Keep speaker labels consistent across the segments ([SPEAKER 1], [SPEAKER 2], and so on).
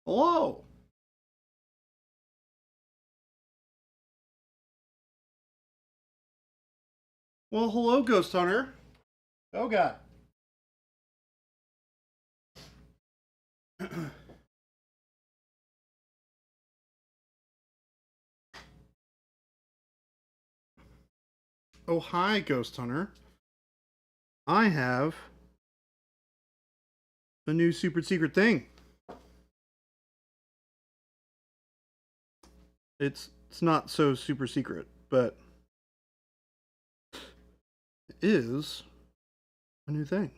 [SPEAKER 1] Hello. Well, hello, Ghost Hunter. Oh, God. Oh, hi, Ghost Hunter. I have a new super secret thing. It's not so super secret, but it is a new thing.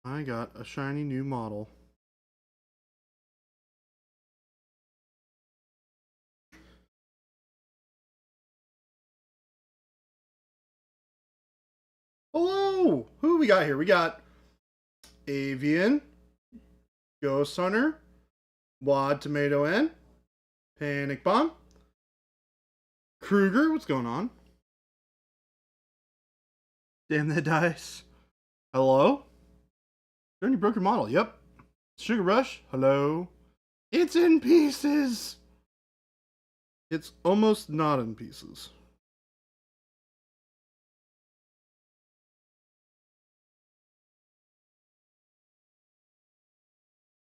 [SPEAKER 1] I got a shiny new model. Hello. Who we got here? We got Avian, Ghost Hunter, Wad Tomato N, Panic Bomb, Kruger. What's going on? Damn that dice. Hello? Is there any broken model? Yep. Sugar Rush. Hello. It's in pieces. It's almost not in pieces.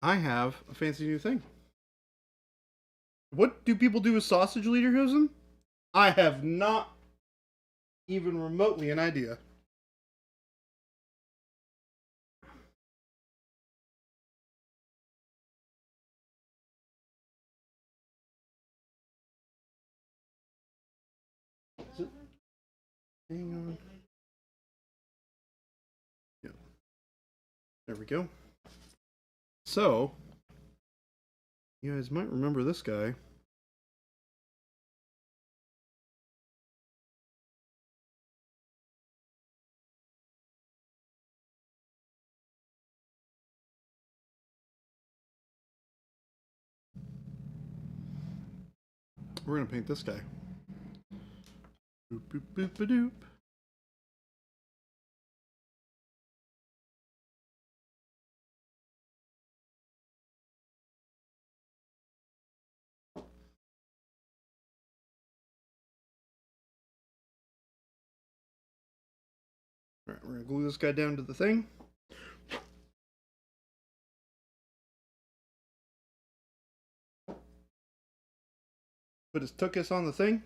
[SPEAKER 1] I have a fancy new thing. What do people do with sausage lederhosen? I have not even remotely an idea. Is it? Hang on. Yeah. There we go. So, you guys might remember this guy. We're gonna paint this guy. Boop boop boop ba doop. Alright, we're gonna glue this guy down to the thing. Put his tuchus on the thing.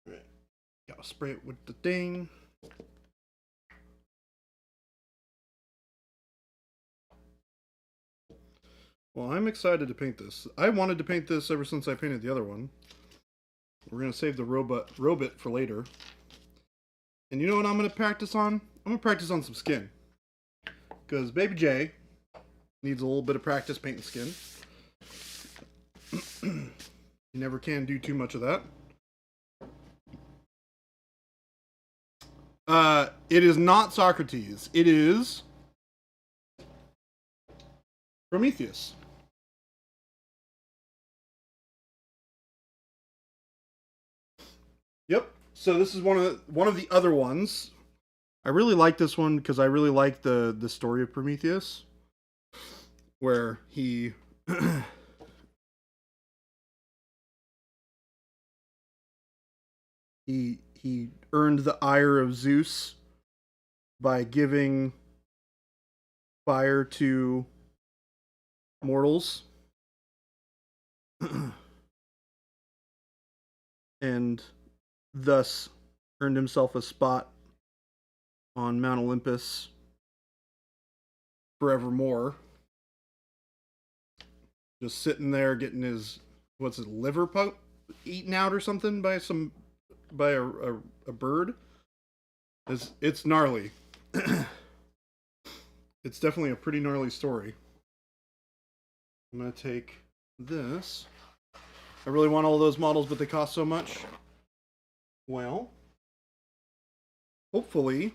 [SPEAKER 1] Alright. Gotta spray it with the thing. Well, I'm excited to paint this. I wanted to paint this ever since I painted the other one. We're going to save the robot for later. And you know what I'm going to practice on? I'm going to practice on some skin. Because Baby J needs a little bit of practice painting skin. You never can do too much of that. It is not Socrates. It is Prometheus. Yep. So this is one of the other ones. I really like this one because I really like the story of Prometheus, where he earned the ire of Zeus by giving fire to mortals. And thus earned himself a spot on Mount Olympus forevermore. Just sitting there getting his liver eaten out or something by a bird. It's gnarly. It's definitely a pretty gnarly story. I'm gonna take this. I really want all those models, but they cost so much. Well, hopefully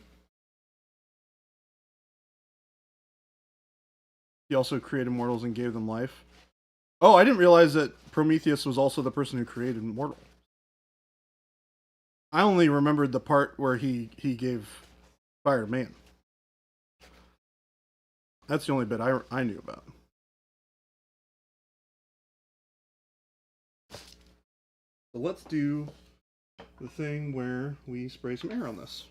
[SPEAKER 1] He also created mortals and gave them life. Oh, I didn't realize that Prometheus was also the person who created mortal. I only remembered the part where he gave fire to man. That's the only bit I knew about. So let's do the thing where we spray some air on this.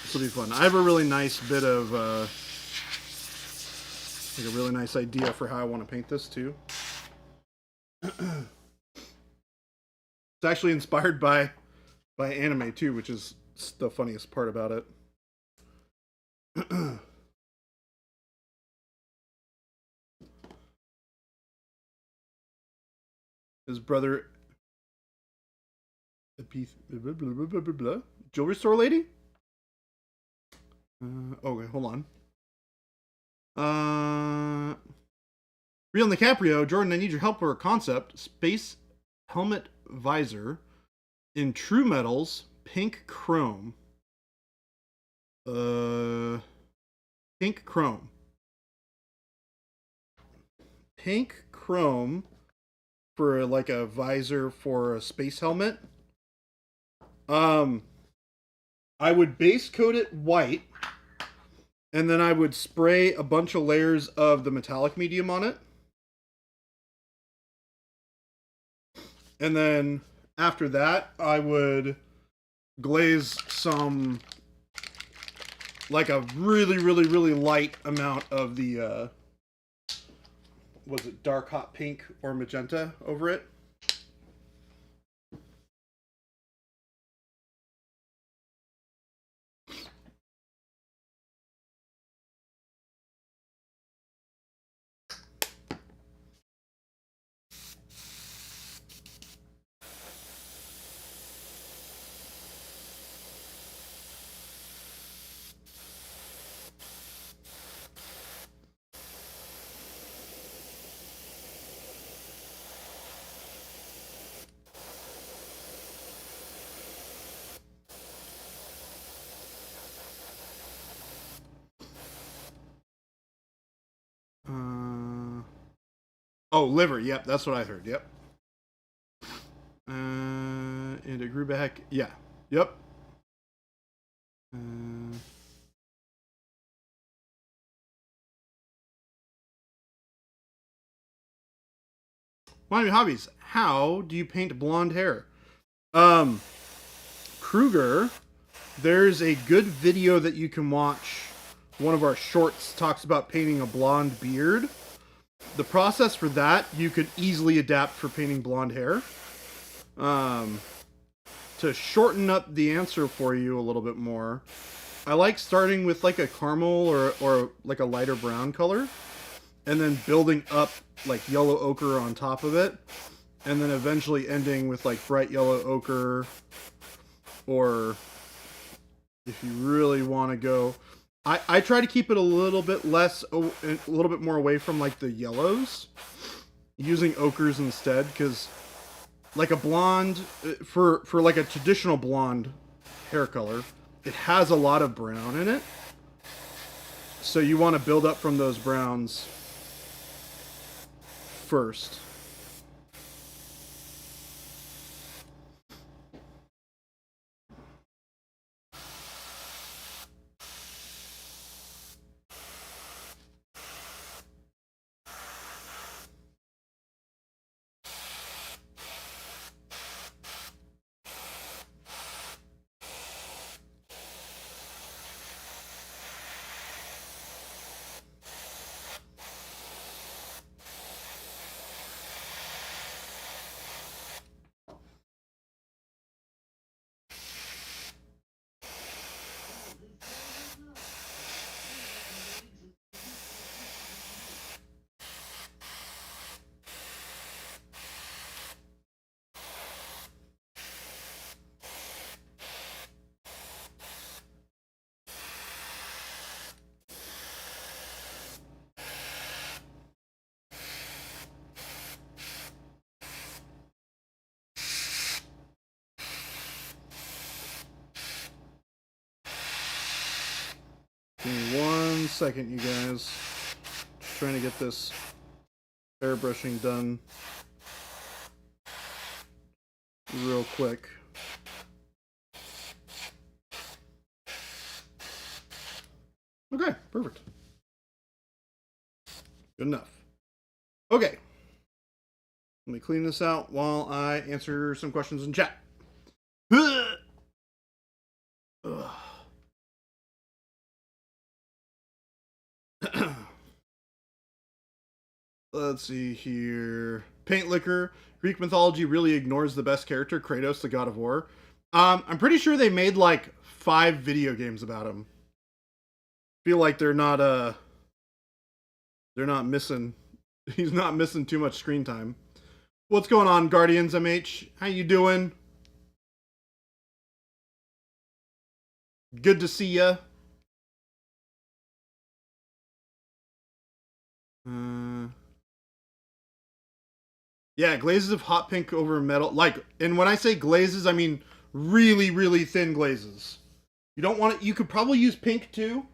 [SPEAKER 1] This will be fun. I have a really nice bit of, like a really nice idea for how I want to paint this too. It's actually inspired by anime too, which is the funniest part about it. His brother, jewelry store lady. Okay, hold on. Real DiCaprio, Jordan, I need your help for a concept. Space helmet visor in true metals, pink chrome. Pink chrome. Pink chrome for like a visor for a space helmet. I would base coat it white, and then I would spray a bunch of layers of the metallic medium on it. And then after that, I would glaze some, like a really, really, really light amount of the, was it dark hot pink or magenta over it? Oh, liver. Yep, that's what I heard. Yep. And it grew back. Yeah. Yep. One of your hobbies. How do you paint blonde hair? Kruger, there's a good video that you can watch. One of our shorts talks about painting a blonde beard. The process for that you could easily adapt for painting blonde hair. To shorten up the answer for you a little bit more, I like starting with like a caramel or like a lighter brown color, and then building up like yellow ochre on top of it, and then eventually ending with like bright yellow ochre. Or if you really want to go, I try to keep it a little bit less, a little bit more away from like the yellows, using ochres instead, because like a blonde, for like a traditional blonde hair color, it has a lot of brown in it. So you want to build up from those browns first. second, you guys. Just trying to get this airbrushing done real quick. Okay, perfect. Good enough. Okay. Let me clean this out while I answer some questions in chat. Let's see here. Paint Liquor. Greek mythology really ignores the best character, Kratos, the god of war. I'm pretty sure they made like 5 video games about him. Feel like they're not missing. He's not missing too much screen time. What's going on, Guardians MH? How you doing? Good to see ya. Yeah, glazes of hot pink over metal. Like, and when I say glazes, I mean really, really thin glazes. You don't want it. You could probably use pink too.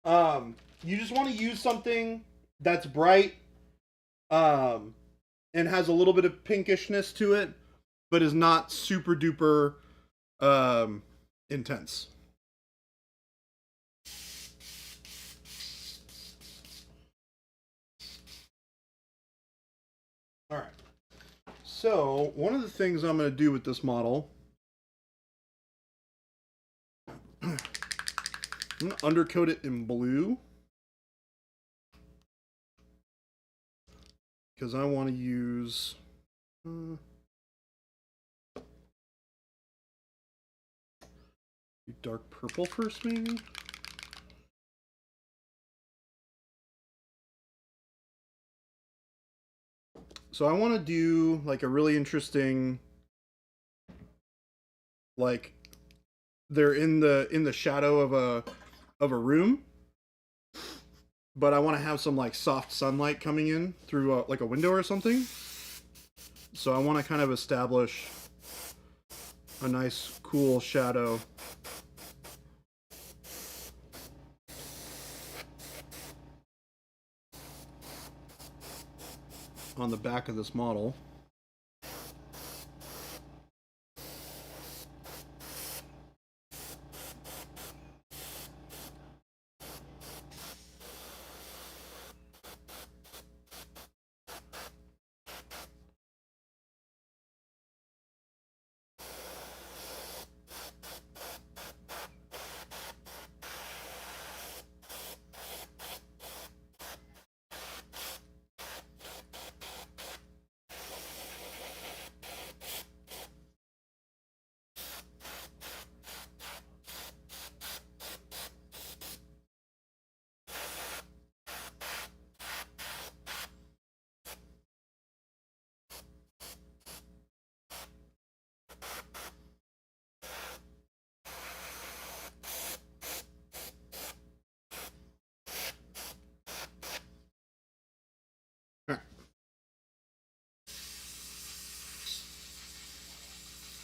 [SPEAKER 1] You just want to use something that's bright, and has a little bit of pinkishness to it, but is not super duper, intense. All right. So one of the things I'm going to do with this model, I'm going to undercoat it in blue because I want to use dark purple first, maybe. So I want to do like a really interesting, like they're in the shadow of a room, but I want to have some like soft sunlight coming in through like a window or something. So I want to kind of establish a nice cool shadow on the back of this model.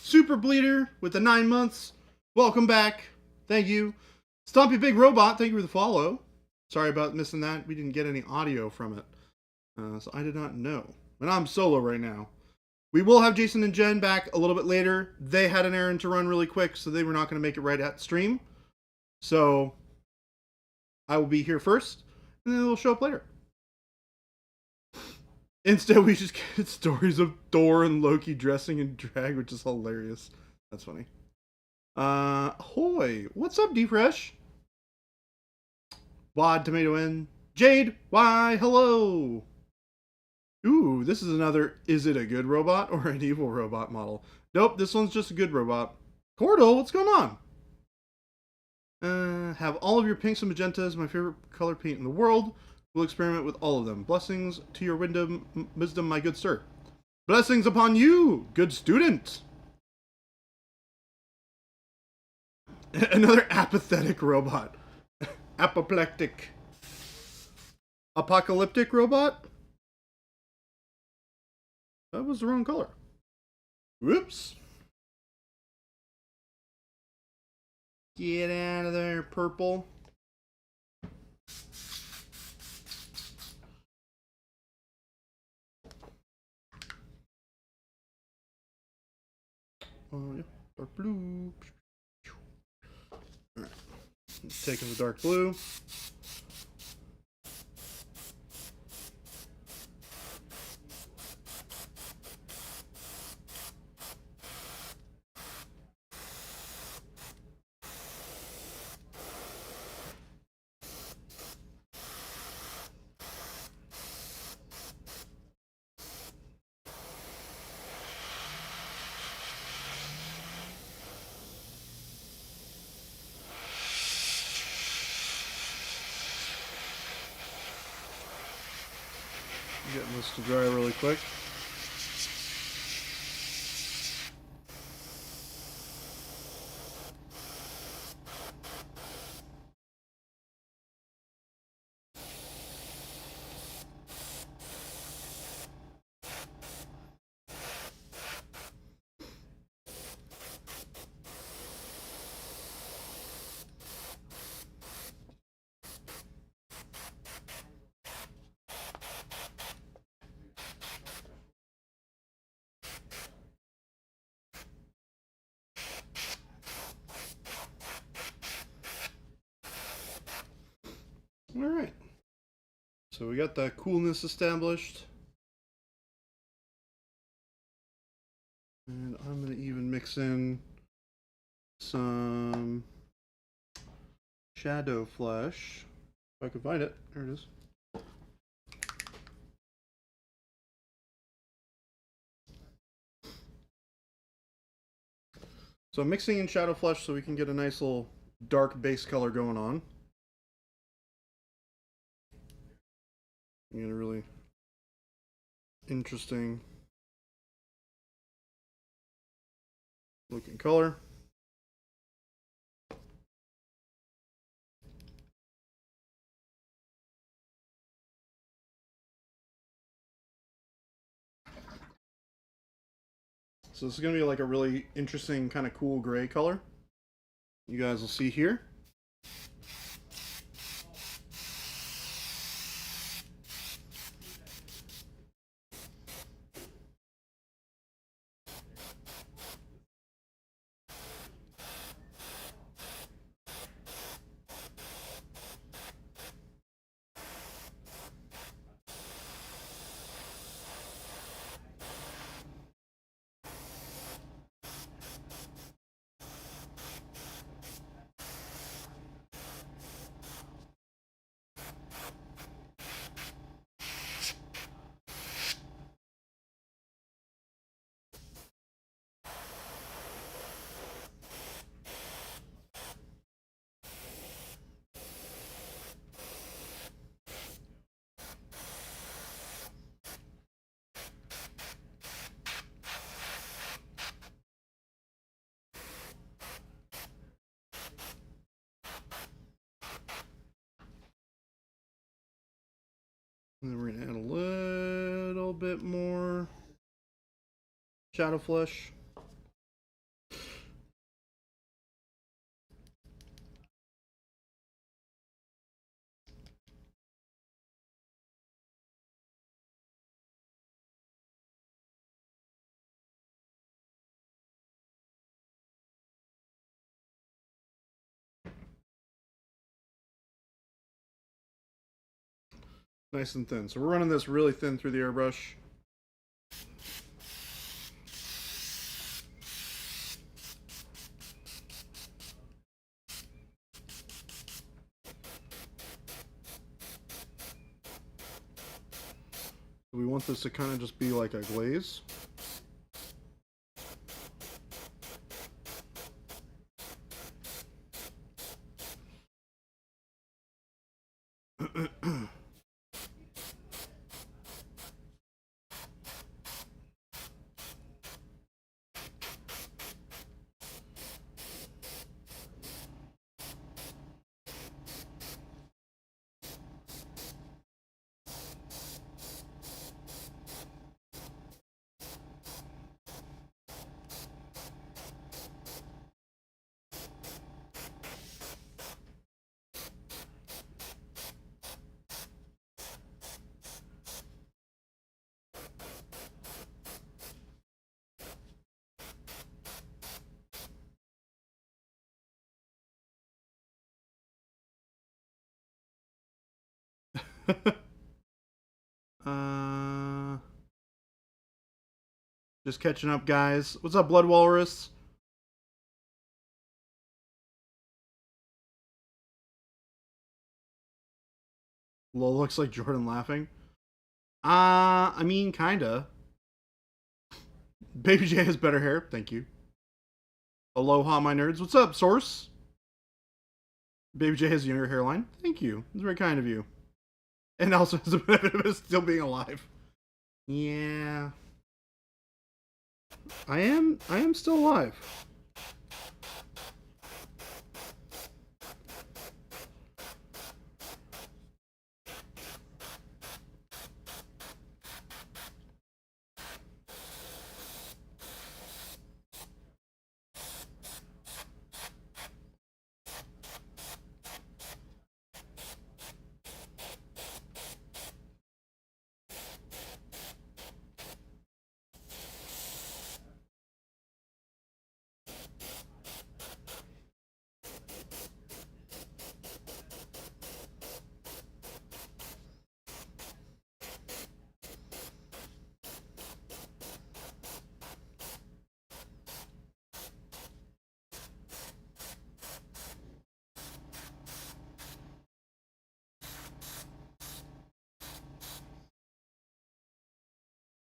[SPEAKER 1] Super Bleeder with the 9 months. Welcome back. Thank you. Stompy Big Robot, thank you for the follow. Sorry about missing that. We didn't get any audio from it. So I did not know. And I'm solo right now. We will have Jason and Jen back a little bit later. They had an errand to run really quick, so they were not going to make it right at stream. So I will be here first, and then they'll show up later. Instead, we just get stories of Thor and Loki dressing in drag, which is hilarious. That's funny. Hoy. What's up, D-Fresh? Wad, Tomato N. Jade, why, hello. Ooh, this is another, is it a good robot or an evil robot model? Nope, this one's just a good robot. Cordell, what's going on? Have all of your pinks and magentas, my favorite color paint in the world. We'll experiment with all of them. Blessings to your wisdom, my good sir. Blessings upon you, good student. Another apathetic robot. Apoplectic. Apocalyptic robot? That was the wrong color. Whoops. Get out of there, purple. Yeah, dark blue. Alright, taking the dark blue. Getting this to dry really quick. Alright, so we got that coolness established. And I'm going to even mix in some shadow flesh. If I can find it. There it is. So I'm mixing in shadow flesh so we can get a nice little dark base color going on. You get a really interesting looking color. So this is going to be like a really interesting kind of cool gray color. You guys will see here. And then we're going to add a little bit more shadow flesh. Nice and thin. So we're running this really thin through the airbrush. We want this to kind of just be like a glaze. uh, just catching up, guys. What's up, Blood Walrus? Lol, looks like Jordan laughing. I mean, kinda. Baby J has better hair. Thank you. Aloha, my nerds. What's up, Source? Baby J has a younger hairline. Thank you. It's very kind of you. And also has a benefit of still being alive. Yeah. I am still alive.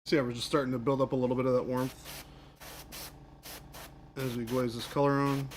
[SPEAKER 1] So yeah, we're just starting to build up a little bit of that warmth as we glaze this color on.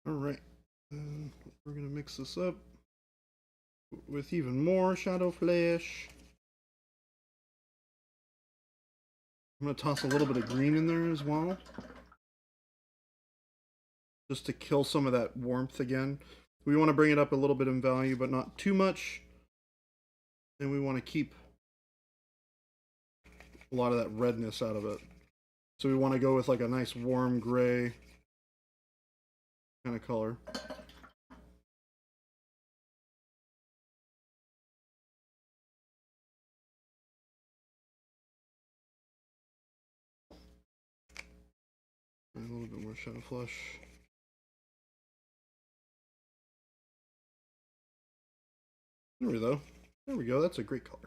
[SPEAKER 1] All right, we're gonna mix this up with even more Shadow Flash. I'm gonna toss a little bit of green in there as well, just to kill some of that warmth again. We want to bring it up a little bit in value, but not too much. And we want to keep a lot of that redness out of it. So we want to go with like a nice warm gray kind of color. And a little bit more Shadow Flush. There we go. There we go. That's a great color.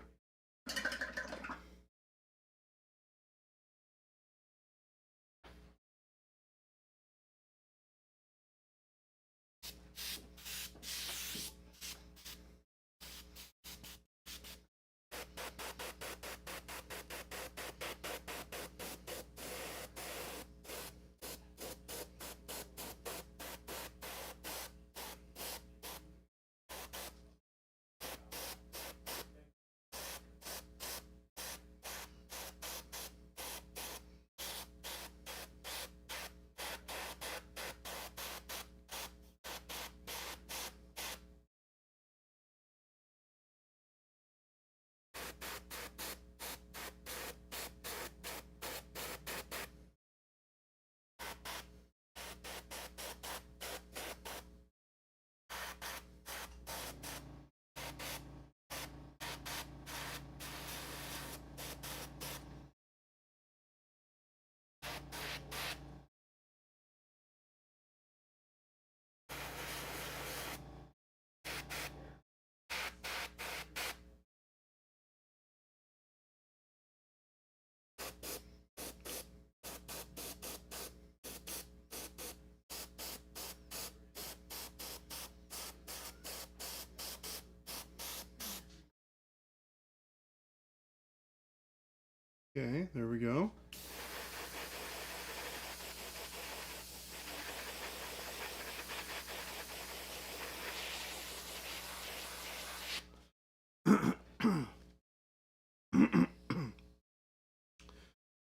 [SPEAKER 1] Okay, there we go.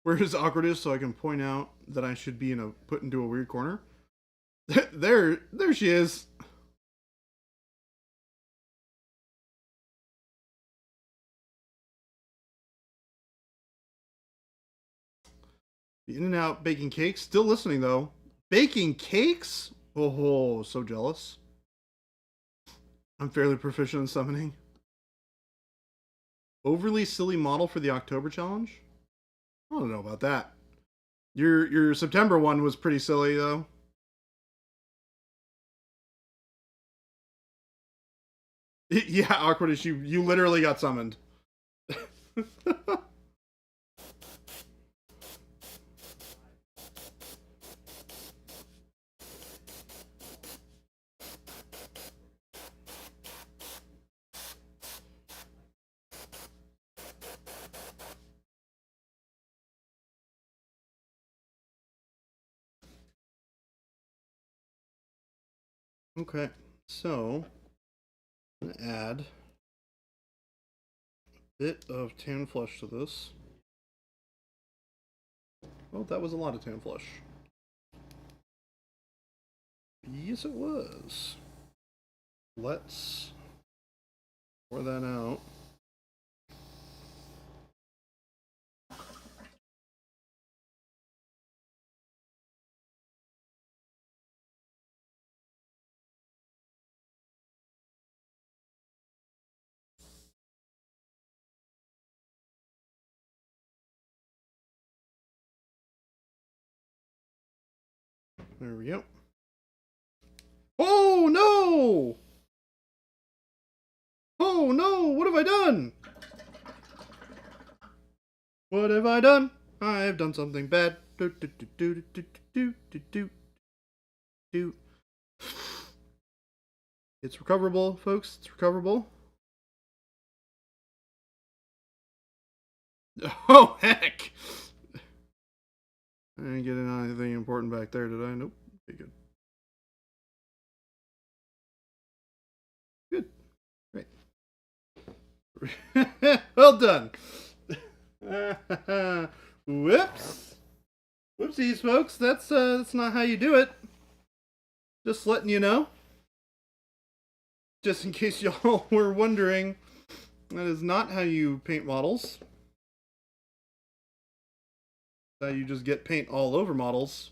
[SPEAKER 1] Where is awkwardness so I can point out that I should be put into a weird corner? There she is. The In-N-Out baking cakes. Still listening though. Baking cakes? Oh, so jealous. I'm fairly proficient in summoning. Overly silly model for the October challenge? I don't know about that. Your September one was pretty silly though. Yeah, awkward as you literally got summoned. Okay, so I'm gonna add a bit of tan flesh to this. Oh, that was a lot of tan flesh. Yes, it was. Let's pour that out. There we go. Oh no! Oh no! What have I done? What have I done? I've done something bad. Do do do do do do do do do. It's recoverable, folks. It's recoverable. Oh heck! I didn't get anything important back there, did I? Nope. Okay, good. Good. Great. Well done. Whoops. Whoopsies, folks. That's not how you do it. Just letting you know. Just in case y'all were wondering, that is not how you paint models. That you just get paint all over models.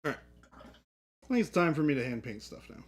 [SPEAKER 1] Alright. I think it's time for me to hand paint stuff now.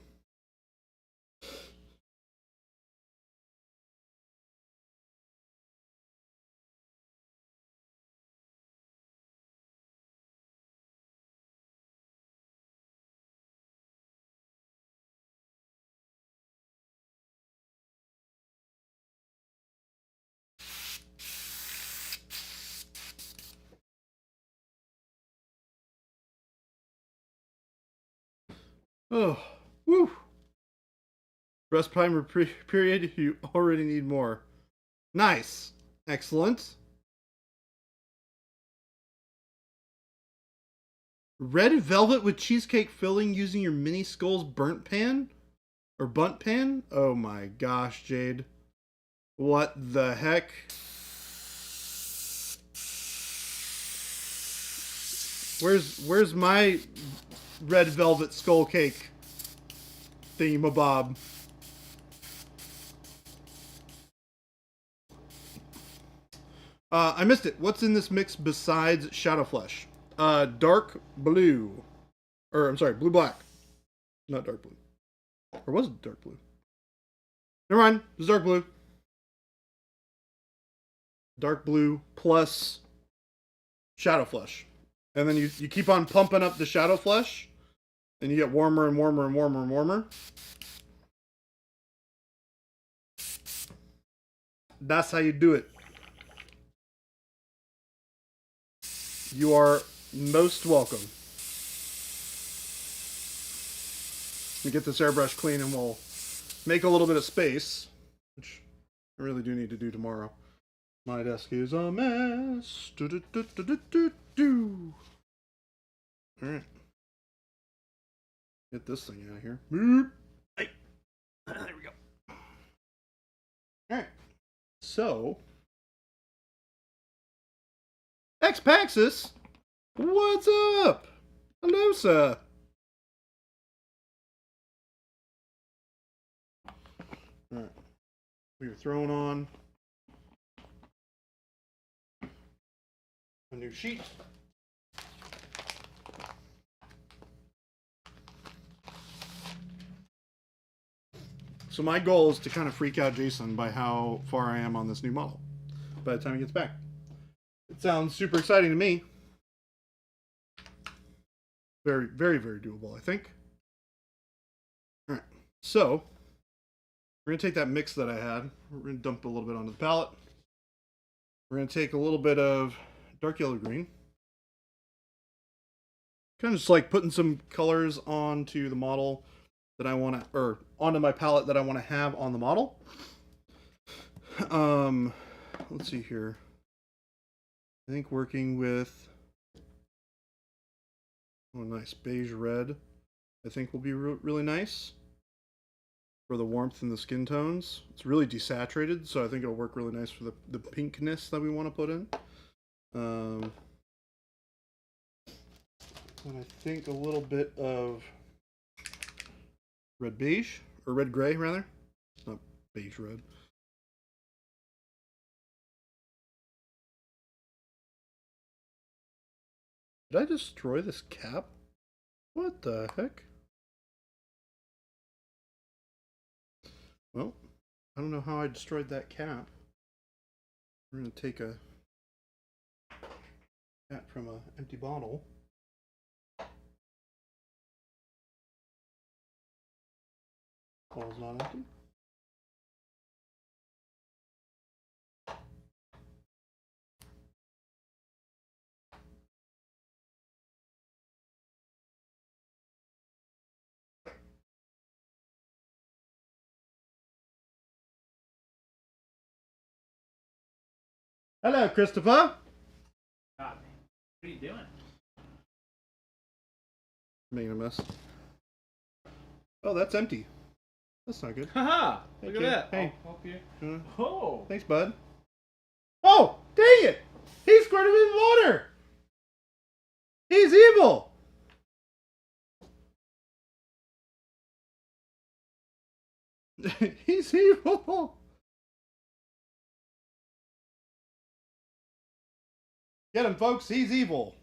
[SPEAKER 1] Oh, woo! Rest primer period, you already need more. Nice. Excellent. Red velvet with cheesecake filling using your mini skulls burnt pan? Or bunt pan? Oh my gosh, Jade. What the heck? Where's my red velvet skull cake thingamabob? I missed it. What's in this mix besides Shadow Flesh? Dark blue. Or, I'm sorry, blue black. Not dark blue. Or was it dark blue? Never mind. It's dark blue. Dark blue plus Shadow Flesh. And then you keep on pumping up the Shadow Flesh. And you get warmer and warmer and warmer and warmer. That's how you do it. You are most welcome. Let me get this airbrush clean and we'll make a little bit of space, which I really do need to do tomorrow. My desk is a mess. Alright. Get this thing out of here. Hey. There we go. Alright. So, X-Paxis, what's up? Hello, sir. Alright. We are throwing on a new sheet. So my goal is to kind of freak out Jason by how far I am on this new model by the time he gets back. It sounds super exciting to me. Very, very, very doable, I think. All right, so we're going to take that mix that I had. We're going to dump a little bit onto the palette. We're going to take a little bit of dark yellow green. Kind of just like putting some colors onto the model that I want to, or onto my palette that I want to have on the model. Let's see here. I think working with, oh nice, beige red, I think will be really nice for the warmth and the skin tones. It's really desaturated, so I think it'll work really nice for the pinkness that we want to put in. And I think a little bit of red beige, or red gray rather. It's not beige red. Did I destroy this cap? What the heck? Well, I don't know how I destroyed that cap. We're going to take a cap from an empty bottle. Bottle's not empty. Hello, Christopher.
[SPEAKER 2] God, what are you doing?
[SPEAKER 1] Making a mess. Oh, that's empty. That's not good.
[SPEAKER 2] Haha! Look at that.
[SPEAKER 1] Hey.
[SPEAKER 2] I'll help you.
[SPEAKER 1] Oh. Thanks, bud. Oh, dang it! He squirted me with water! He's evil! He's evil! Get him, folks. He's evil.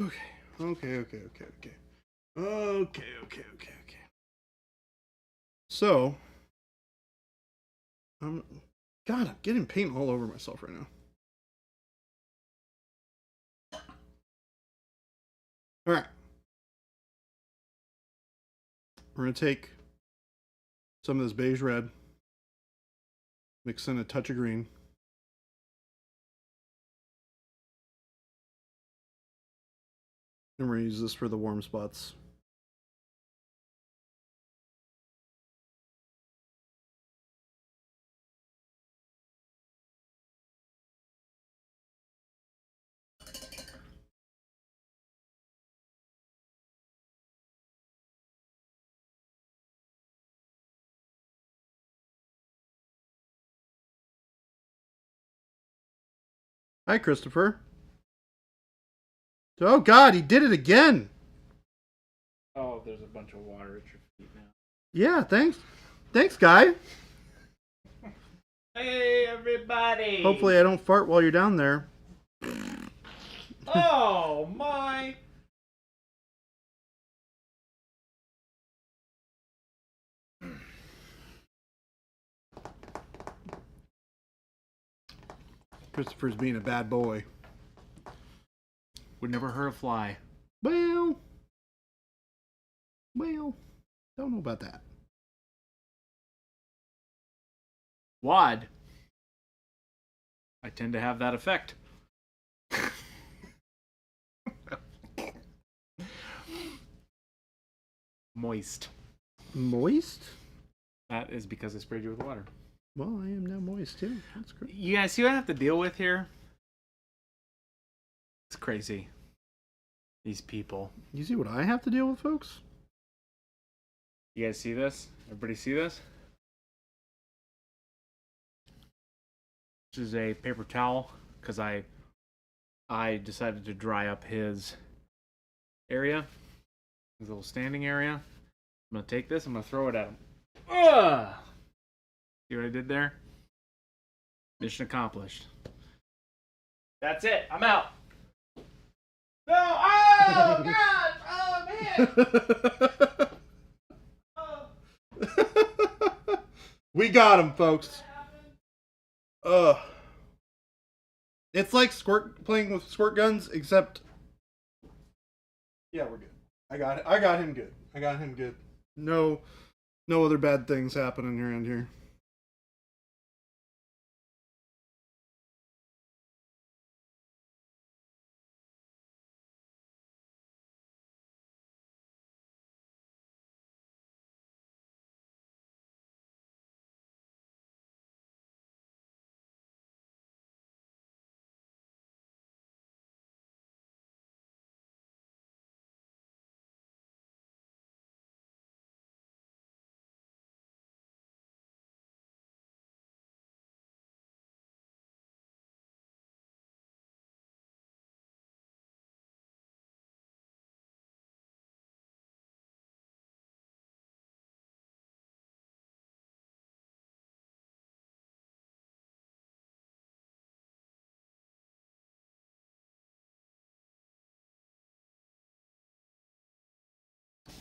[SPEAKER 1] Okay. Okay. So, God, I'm getting paint all over myself right now. All right. We're going to take some of this beige red. Mix in a touch of green. And we're going to use this for the warm spots. Hi, Christopher. Oh, God, he did it again.
[SPEAKER 2] Oh, there's a bunch of water at your feet now.
[SPEAKER 1] Yeah, thanks. Thanks, guy.
[SPEAKER 2] Hey, everybody!
[SPEAKER 1] Hopefully I don't fart while you're down there.
[SPEAKER 2] Oh, my!
[SPEAKER 1] Christopher's being a bad boy.
[SPEAKER 2] Would never hurt a fly.
[SPEAKER 1] Well, don't know about that.
[SPEAKER 2] Wad. I tend to have that effect. Moist.
[SPEAKER 1] Moist?
[SPEAKER 2] That is because I sprayed you with water.
[SPEAKER 1] Well, I am now moist too. That's great.
[SPEAKER 2] You guys see what I have to deal with here? It's crazy. These people.
[SPEAKER 1] You see what I have to deal with, folks?
[SPEAKER 2] You guys see this? Everybody see this? This is a paper towel because I decided to dry up his area, his little standing area. I'm gonna take this. I'm gonna throw it at him. Ugh! See what I did there? Mission accomplished. That's it. I'm out. No! Oh God! Oh man! Oh.
[SPEAKER 1] We got him, folks. It's like playing with squirt guns, except yeah, we're good. I got it. I got him good. I got him good. No other bad things happening around here.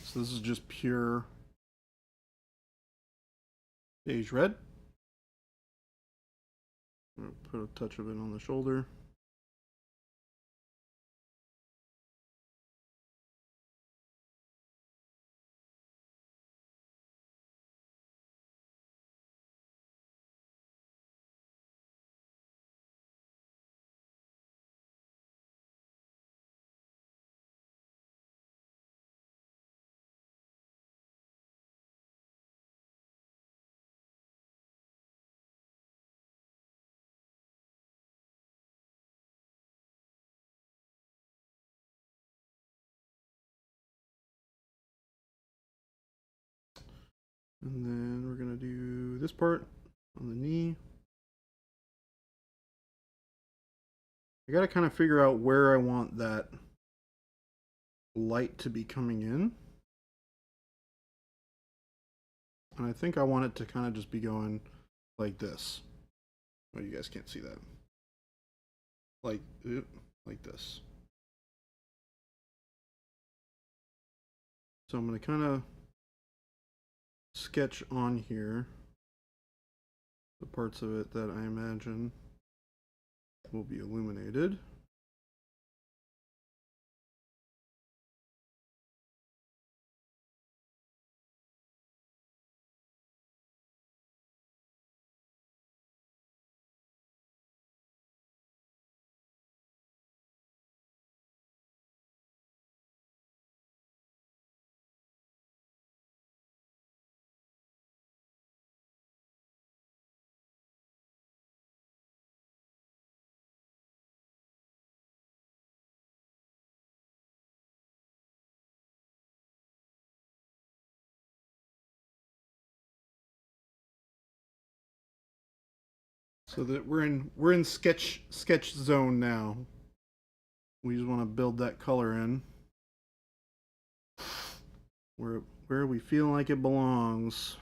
[SPEAKER 1] So this is just pure beige red. I'm gonna put a touch of it on the shoulder. And then we're gonna do this part on the knee. I gotta kind of figure out where I want that light to be coming in. And I think I want it to kind of just be going like this. Oh, you guys can't see that. Like this. So I'm gonna kind of sketch on here the parts of it that I imagine will be illuminated. So that we're in sketch zone now. We just want to build that color in where we feel like it belongs.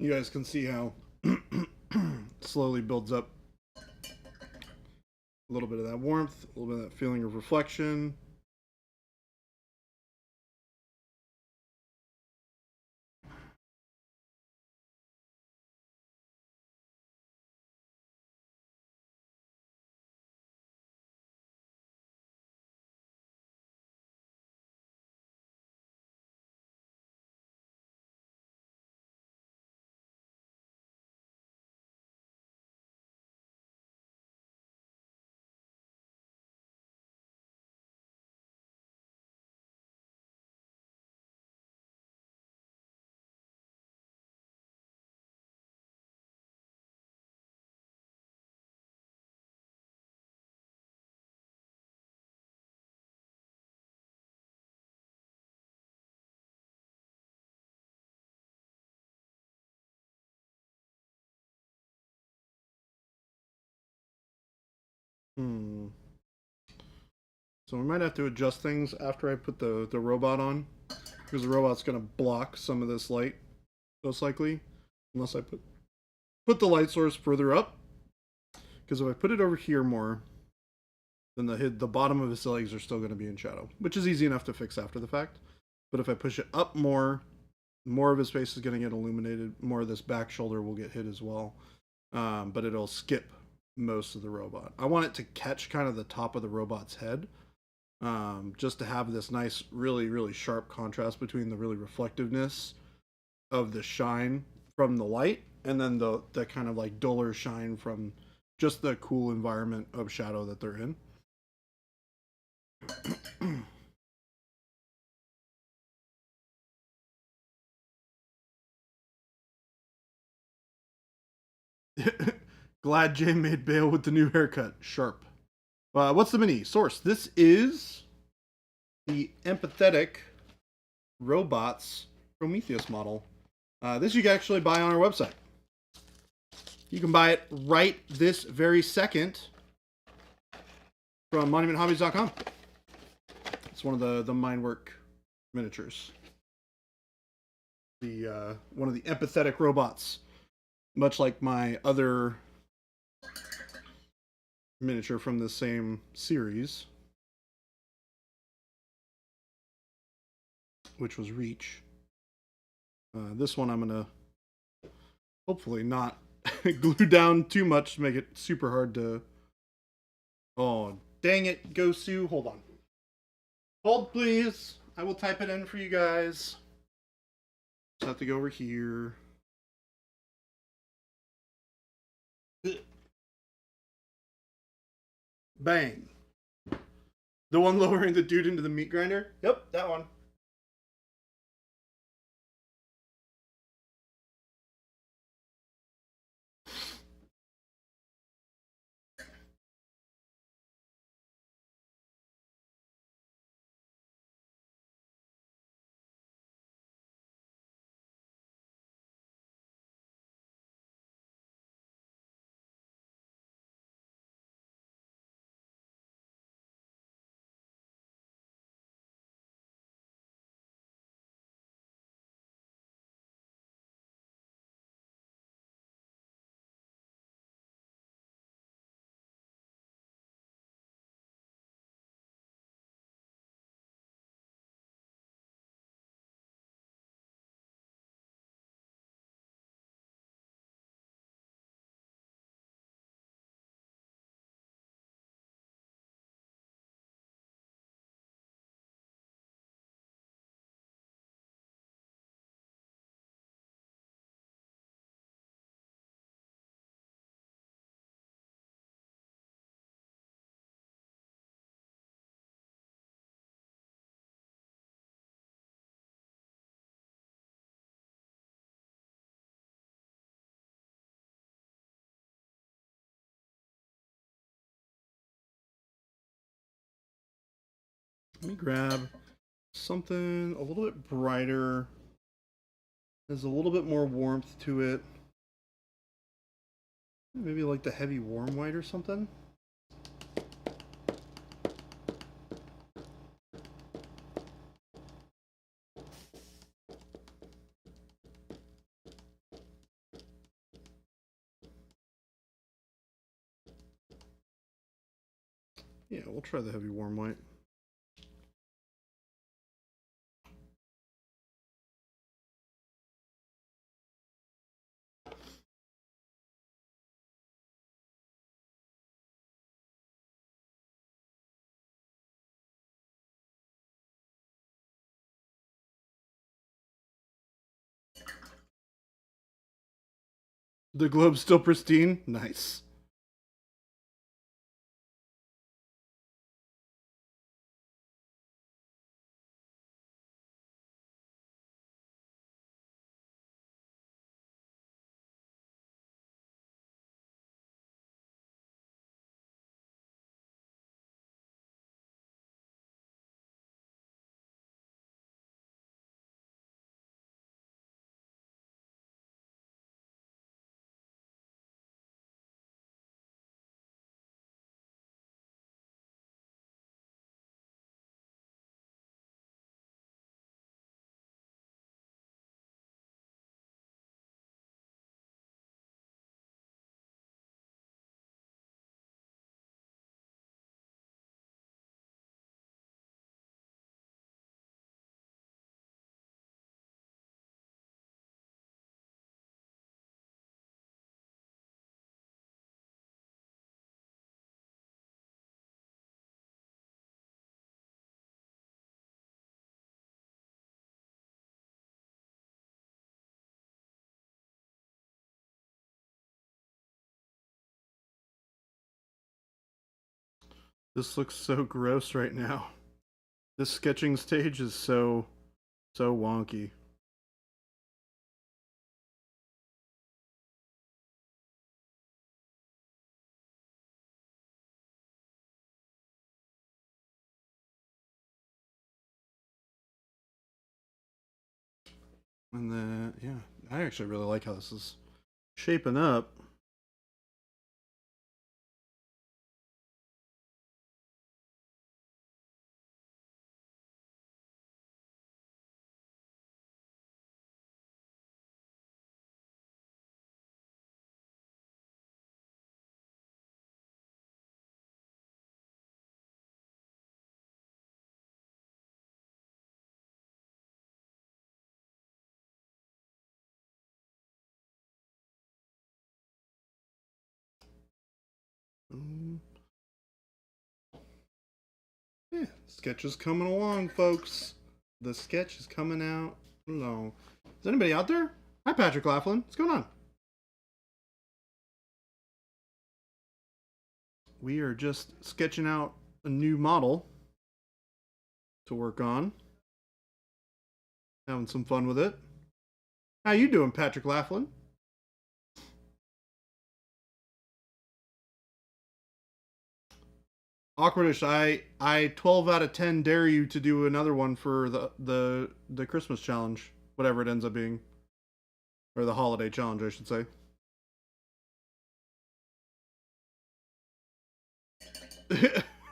[SPEAKER 1] You guys can see how slowly builds up a little bit of that warmth, a little bit of that feeling of reflection. Hmm. So we might have to adjust things after I put the robot on, because the robot's going to block some of this light, most likely, unless I put the light source further up. Because if I put it over here more, then the bottom of his legs are still going to be in shadow, which is easy enough to fix after the fact. But if I push it up more, more of his face is going to get illuminated. More of this back shoulder will get hit as well. But it'll skip most of the robot. I want it to catch kind of the top of the robot's head, just to have this nice, really, really sharp contrast between the really reflectiveness of the shine from the light and then the kind of like duller shine from just the cool environment of shadow that they're in. Glad Jay made bail with the new haircut. Sharp. What's the mini source? This is the empathetic robots Prometheus model. This you can actually buy on our website. You can buy it right this very second from monumenthobbies.com. It's one of the Mindwork miniatures. The one of the empathetic robots, much like my other miniature from the same series, which was Reach. This one I'm gonna hopefully not glue down too much to make it super hard to. Oh, dang it, Gosu. Hold on. Hold, please. I will type it in for you guys. Just have to go over here. Bang. The one lowering the dude into the meat grinder? Yep, that one. Let me grab something a little bit brighter. There's a little bit more warmth to it. Maybe like the heavy warm white or something. Yeah, we'll try the heavy warm white. The globe's still pristine? Nice. This looks so gross right now. This sketching stage is so wonky. And then, yeah, I actually really like how this is shaping up. Um, yeah, sketch is coming along, folks. The sketch is coming out along. Is anybody out there? Hi, Patrick Laughlin. What's going on? We are just sketching out a new model to work on. Having some fun with it. How you doing, Patrick Laughlin? Awkwardish, I 12 out of 10 dare you to do another one for the Christmas challenge, whatever it ends up being, or the holiday challenge, I should say.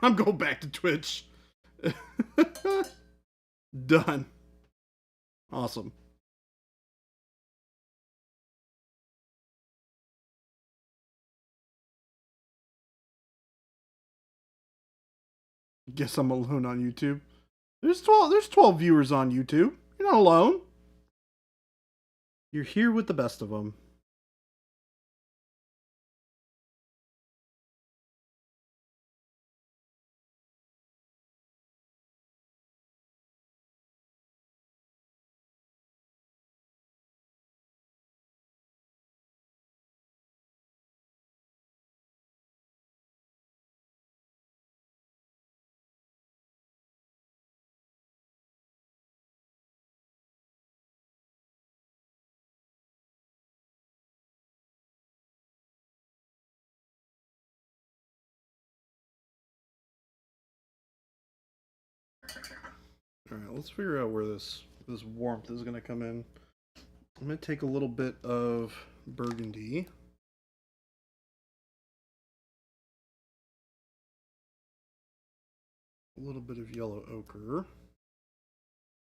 [SPEAKER 1] I'm going back to Twitch. Done. Awesome. Guess I'm alone on YouTube. There's 12 viewers on YouTube. You're not alone. You're here with the best of them. Alright, let's figure out where this warmth is going to come in. I'm going to take a little bit of burgundy. A little bit of yellow ochre.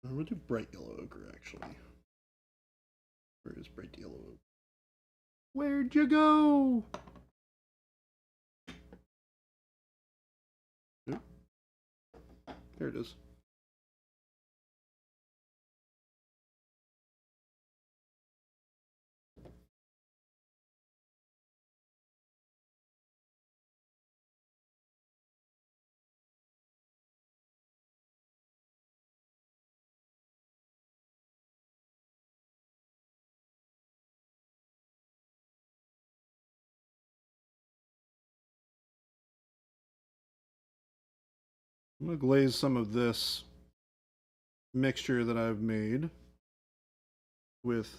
[SPEAKER 1] I'm going to do bright yellow ochre, actually. Where is bright yellow ochre? Where'd you go? Oop. There it is. I'm going to glaze some of this mixture that I've made with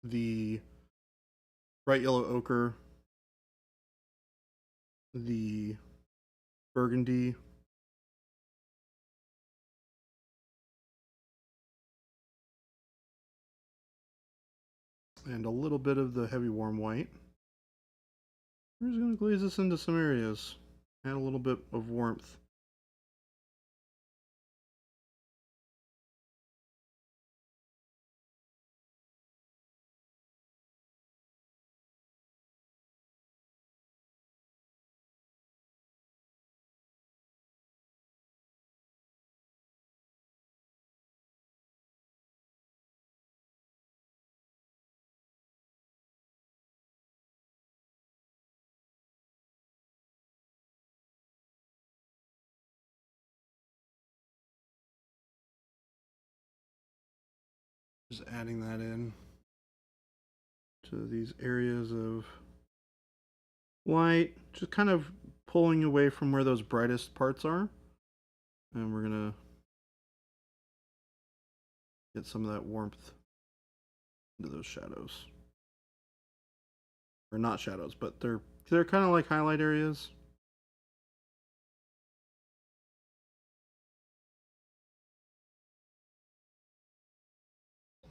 [SPEAKER 1] the bright yellow ochre, the burgundy, and a little bit of the heavy warm white. We're just going to glaze this into some areas, add a little bit of warmth. Just adding that in to these areas of light, just kind of pulling away from where those brightest parts are. And we're going to get some of that warmth into those shadows. Or not shadows, but they're kind of like highlight areas.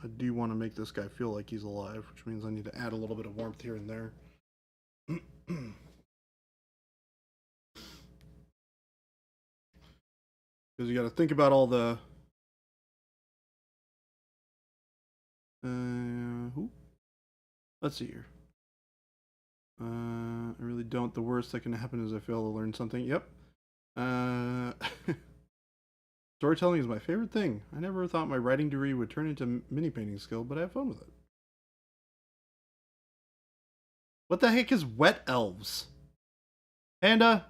[SPEAKER 1] I do want to make this guy feel like he's alive, which means I need to add a little bit of warmth here and there. Because you got to think about all the... let's see here. I really don't. The worst that can happen is I fail to learn something. Yep. Storytelling is my favorite thing. I never thought my writing degree would turn into mini painting skill, but I have fun with it. What the heck is wet elves? Panda?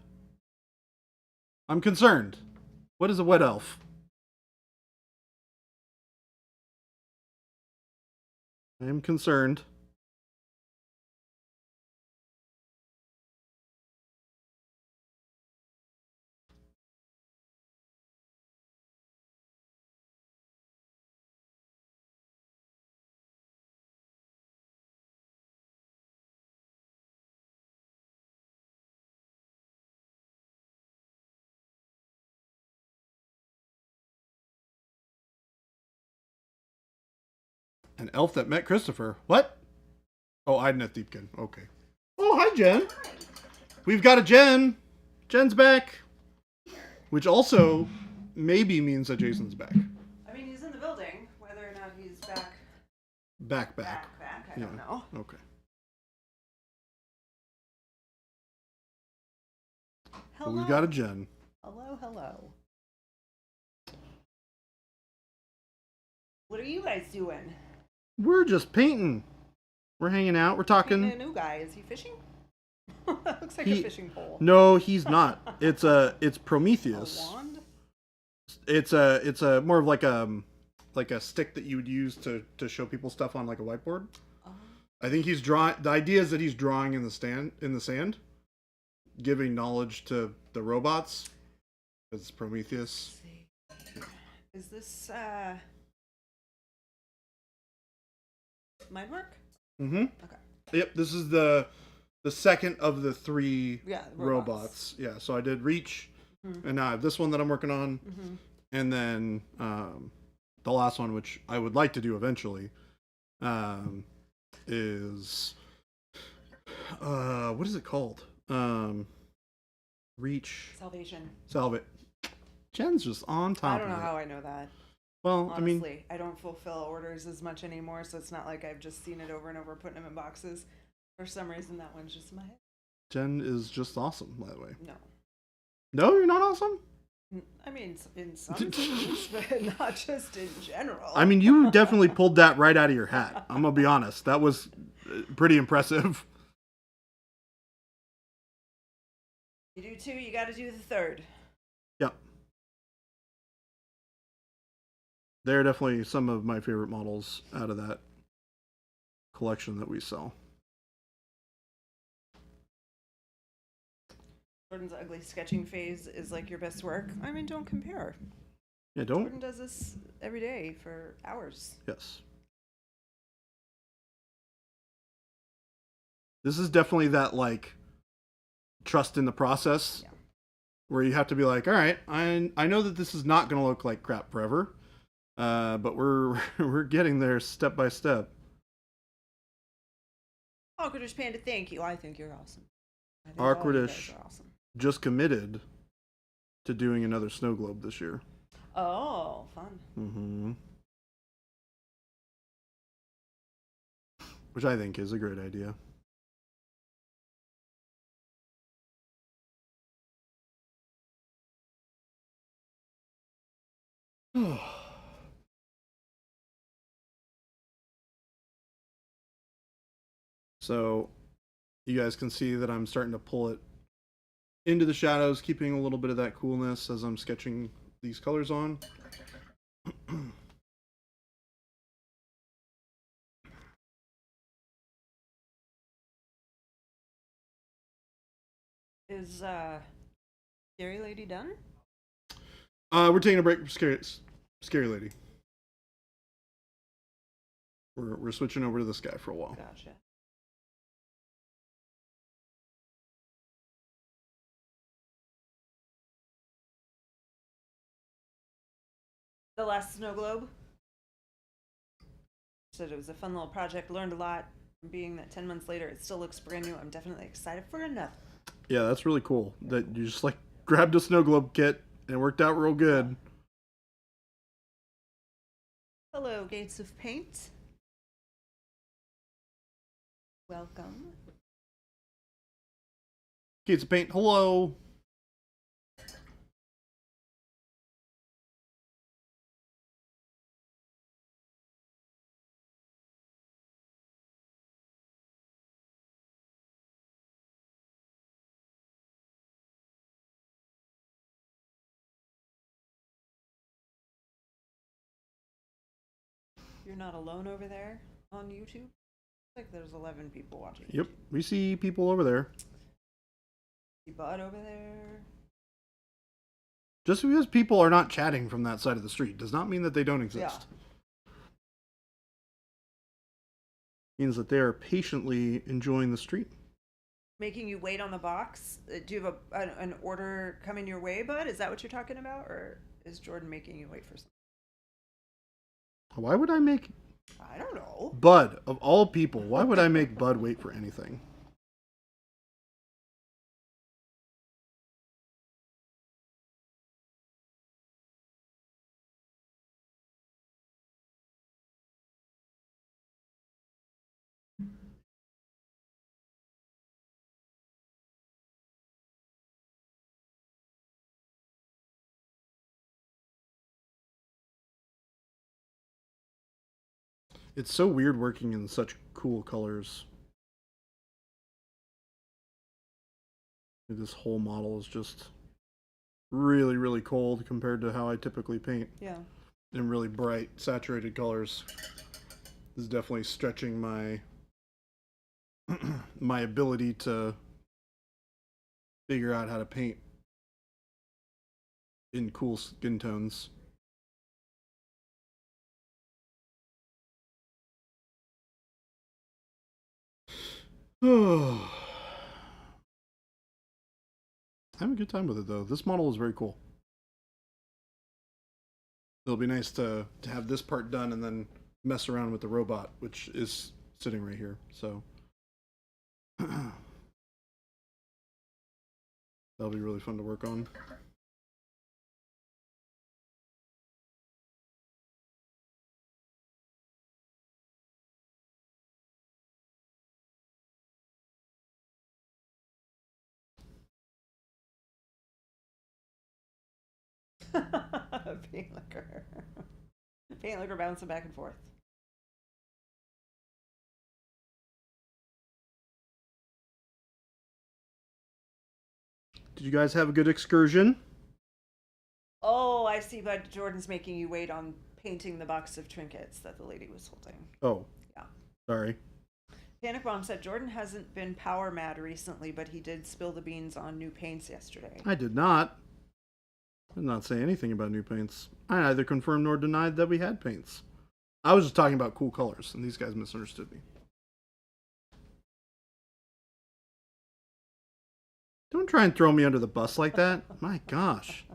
[SPEAKER 1] I'm concerned. What is a wet elf? I am concerned. An elf that met Christopher. What? Oh, Idnet Deepkin. Okay. Oh, hi, Jen. We've got a Jen. Jen's back. Which also maybe means that Jason's back.
[SPEAKER 3] I mean, he's in the building. Whether or not he's back,
[SPEAKER 1] Back.
[SPEAKER 3] I don't know.
[SPEAKER 1] Okay.
[SPEAKER 3] Hello.
[SPEAKER 1] Well, we've got a Jen.
[SPEAKER 3] Hello. What are you guys doing?
[SPEAKER 1] We're just painting. We're hanging out. We're talking.
[SPEAKER 3] A new guy. Is he fishing? Looks like a fishing pole.
[SPEAKER 1] No, he's not. It's
[SPEAKER 3] A
[SPEAKER 1] Prometheus.
[SPEAKER 3] wand?
[SPEAKER 1] It's a more of like a stick that you would use to show people stuff on like a whiteboard.
[SPEAKER 3] Oh.
[SPEAKER 1] I think he's drawing. The idea is that he's drawing in the sand, giving knowledge to the robots. It's Prometheus.
[SPEAKER 3] Let's see. Is this mind work?
[SPEAKER 1] Mm-hmm.
[SPEAKER 3] Okay.
[SPEAKER 1] Yep. This is the second of the three
[SPEAKER 3] Yeah,
[SPEAKER 1] robots. Yeah. So I did Reach,
[SPEAKER 3] Mhm.
[SPEAKER 1] and now I have this one that I'm working on,
[SPEAKER 3] Mm-hmm.
[SPEAKER 1] and then the last one, which I would like to do eventually, is what is it called? Reach.
[SPEAKER 3] Salvation.
[SPEAKER 1] Salvate. Jen's just on top
[SPEAKER 3] I don't know
[SPEAKER 1] of it.
[SPEAKER 3] how I know that.
[SPEAKER 1] Well,
[SPEAKER 3] Honestly, I don't fulfill orders as much anymore, so it's not like I've just seen it over and over, putting them in boxes. For some reason, that one's just in my head.
[SPEAKER 1] Jen is just awesome, by the way.
[SPEAKER 3] No.
[SPEAKER 1] No, you're not awesome?
[SPEAKER 3] I mean, in some sense, but not just in general.
[SPEAKER 1] I mean, you definitely pulled that right out of your hat. I'm going to be honest. That was pretty impressive.
[SPEAKER 3] You do two, you got to do the third.
[SPEAKER 1] Yep. They're definitely some of my favorite models out of that collection that we sell.
[SPEAKER 3] Jordan's ugly sketching phase is like your best work. I mean, don't compare.
[SPEAKER 1] Yeah, don't.
[SPEAKER 3] Jordan does this every day for hours.
[SPEAKER 1] Yes. This is definitely that, like, trust in the process.
[SPEAKER 3] Yeah.
[SPEAKER 1] Where you have to be like, all right, I know that this is not going to look like crap forever, but we're getting there step by step.
[SPEAKER 3] Awkwardish Panda, thank you. I think you're awesome. I think all you
[SPEAKER 1] Awkwardish
[SPEAKER 3] guys are awesome.
[SPEAKER 1] just committed to doing another snow globe this year.
[SPEAKER 3] Oh, fun.
[SPEAKER 1] Mm-hmm. Which I think is a great idea. So you guys can see that I'm starting to pull it into the shadows, keeping a little bit of that coolness as I'm sketching these colors on.
[SPEAKER 3] Is Scary Lady done?
[SPEAKER 1] We're taking a break from Scary Lady. We're switching over to this guy for a while.
[SPEAKER 3] Gotcha. The last snow globe. Said it was a fun little project. Learned a lot. Being that 10 months later it still looks brand new, I'm definitely excited for another.
[SPEAKER 1] Yeah, that's really cool. That you just like grabbed a snow globe kit and it worked out real good.
[SPEAKER 3] Hello, Gates of Paint. Welcome.
[SPEAKER 1] Gates of Paint, hello.
[SPEAKER 3] You're not alone over there. on YouTube? Like there's 11 people watching.
[SPEAKER 1] Yep,
[SPEAKER 3] YouTube.
[SPEAKER 1] we see people over there.
[SPEAKER 3] See Bud over there.
[SPEAKER 1] Just because people are not chatting from that side of the street does not mean that they don't exist.
[SPEAKER 3] Yeah.
[SPEAKER 1] Means that they are patiently enjoying the street.
[SPEAKER 3] Making you wait on the box. Do you have an order coming your way, Bud? Is that what you're talking about, or is Jordan making you wait for something?
[SPEAKER 1] Why would I make
[SPEAKER 3] I don't know.
[SPEAKER 1] Bud, of all people, why would I make Bud wait for anything? It's so weird working in such cool colors. This whole model is just really, really cold compared to how I typically paint.
[SPEAKER 3] Yeah.
[SPEAKER 1] In really bright, saturated colors. This is definitely stretching my my ability to figure out how to paint in cool skin tones. Oh. Having a good time with it though. This model is very cool. It'll be nice to have this part done and then mess around with the robot, which is sitting right here. So that'll be really fun to work on.
[SPEAKER 3] Paint liquor. Paint liquor bouncing back and forth.
[SPEAKER 1] Did you guys have a good excursion?
[SPEAKER 3] Oh, I see, but Jordan's making you wait on painting the box of trinkets that the lady was holding.
[SPEAKER 1] Oh.
[SPEAKER 3] Yeah.
[SPEAKER 1] Sorry.
[SPEAKER 3] Panic Bomb said Jordan hasn't been power mad recently, but he did spill the beans on new paints yesterday.
[SPEAKER 1] I did not. I did not say anything about new paints. I neither confirmed nor denied that we had paints. I was just talking about cool colors, and these guys misunderstood me. Don't try and throw me under the bus like that. My gosh.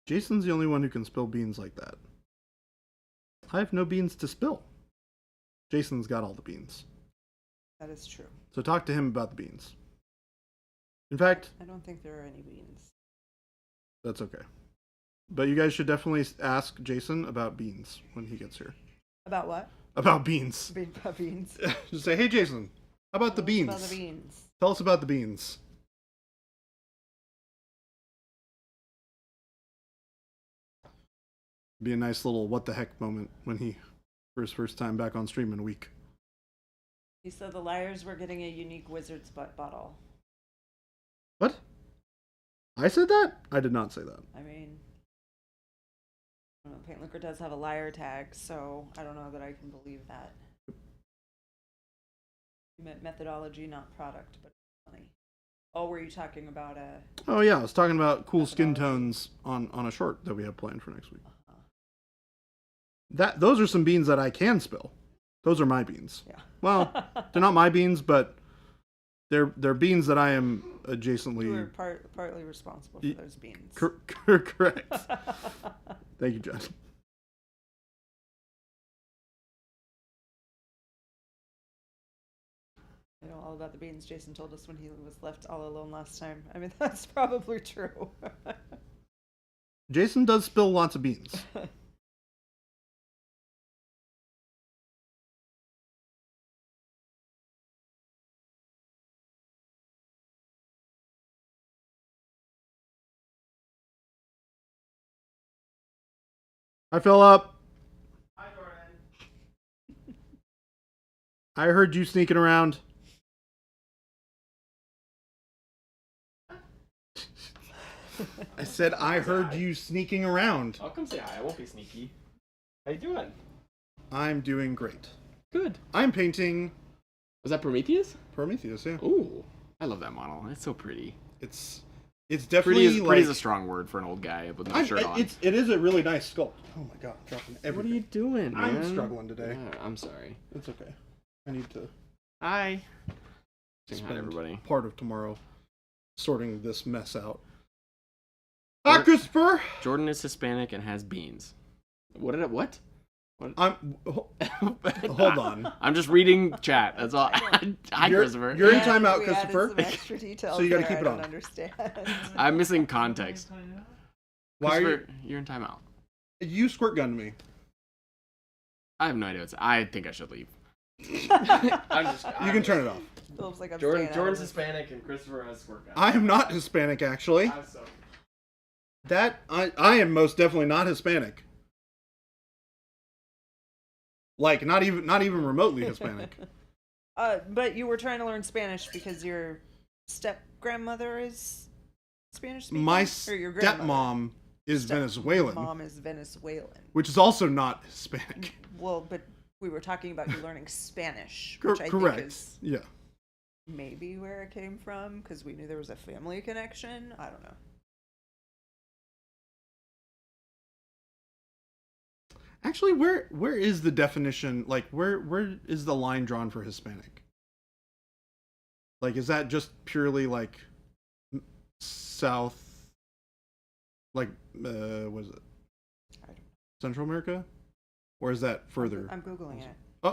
[SPEAKER 1] Jason's the only one who can spill beans like that. I have no beans to spill. Jason's got all the beans.
[SPEAKER 3] That is true.
[SPEAKER 1] So talk to him about the beans. In fact,
[SPEAKER 3] I don't think there are any beans.
[SPEAKER 1] that's okay. But you guys should definitely ask Jason about beans when he gets here.
[SPEAKER 3] About what?
[SPEAKER 1] About beans.
[SPEAKER 3] About beans.
[SPEAKER 1] Just say, hey Jason, how about the beans?
[SPEAKER 3] About the beans.
[SPEAKER 1] Tell us about the beans. Be a nice little what the heck moment when he, for his first time back on stream in a week.
[SPEAKER 3] He said the liars were getting a unique wizard's butt bottle.
[SPEAKER 1] What? I said that? I did not say that.
[SPEAKER 3] I mean, I don't know, Paint Liquor does have a liar tag, so I don't know that I can believe that. Methodology, not product, but funny. Oh, were you talking about a...
[SPEAKER 1] Oh yeah, I was talking about cool skin tones on a short that we have planned for next week. Those are some beans that I can spill. Those are my beans.
[SPEAKER 3] Yeah.
[SPEAKER 1] Well, they're not my beans, but they're beans that I am adjacently.
[SPEAKER 3] You were partly responsible for those beans.
[SPEAKER 1] Correct. Thank you, John.
[SPEAKER 3] I know all about the beans Jason told us when he was left all alone last time. I mean, that's probably true.
[SPEAKER 1] Jason does spill lots of beans. Hi, Philip.
[SPEAKER 4] Hi, Jordan.
[SPEAKER 1] I heard you sneaking around. I said I heard you sneaking around.
[SPEAKER 4] I'll come say hi. I won't be sneaky. How you doing?
[SPEAKER 1] I'm doing great.
[SPEAKER 4] Good.
[SPEAKER 1] I'm painting
[SPEAKER 4] Was that Prometheus?
[SPEAKER 1] Prometheus, yeah.
[SPEAKER 4] Ooh, I love that model. It's so pretty.
[SPEAKER 1] It's definitely
[SPEAKER 4] Pretty is a strong word for an old guy with no shirt on.
[SPEAKER 1] it is a really nice sculpt. Oh my god, I'm dropping everything.
[SPEAKER 4] What are you doing, man?
[SPEAKER 1] I'm struggling today.
[SPEAKER 4] Yeah, I'm sorry.
[SPEAKER 1] It's okay. I need to
[SPEAKER 4] Hi. Say hi
[SPEAKER 1] spend
[SPEAKER 4] to everybody.
[SPEAKER 1] part of tomorrow sorting this mess out. Hi, Christopher!
[SPEAKER 4] Jordan is Hispanic and has beans. What?
[SPEAKER 1] Hold on.
[SPEAKER 4] I'm just reading chat. That's all. Hi, Christopher.
[SPEAKER 1] You're in timeout,
[SPEAKER 3] We added
[SPEAKER 1] Christopher.
[SPEAKER 3] some extra details
[SPEAKER 1] So you gotta
[SPEAKER 3] there,
[SPEAKER 1] keep it
[SPEAKER 3] I
[SPEAKER 1] on.
[SPEAKER 3] don't understand.
[SPEAKER 4] I'm missing context.
[SPEAKER 1] Why are you?
[SPEAKER 4] You're in timeout.
[SPEAKER 1] You squirt gunned me.
[SPEAKER 4] I have no idea. I think I should leave.
[SPEAKER 1] You can turn it off.
[SPEAKER 3] Feels like I'm
[SPEAKER 4] Jordan's
[SPEAKER 3] staying out of it.
[SPEAKER 4] Hispanic and Christopher has squirt gun.
[SPEAKER 1] I am not Hispanic, actually. That I am most definitely not Hispanic. Like not even remotely Hispanic.
[SPEAKER 3] But you were trying to learn Spanish because your step grandmother is Spanish speaking.
[SPEAKER 1] My
[SPEAKER 3] Or your grandmother?
[SPEAKER 1] stepmom is Venezuelan,
[SPEAKER 3] Mom is Venezuelan.
[SPEAKER 1] which is also not Hispanic.
[SPEAKER 3] Well, but we were talking about you learning Spanish, which I
[SPEAKER 1] Correct.
[SPEAKER 3] think is
[SPEAKER 1] Yeah.
[SPEAKER 3] maybe where it came from because we knew there was a family connection. I don't know.
[SPEAKER 1] Actually, where is the definition? Like, where is the line drawn for Hispanic? Like, is that just purely like South? Like, what is it?
[SPEAKER 3] I don't know.
[SPEAKER 1] Central America, or is that further?
[SPEAKER 3] I'm googling it.
[SPEAKER 1] Oh,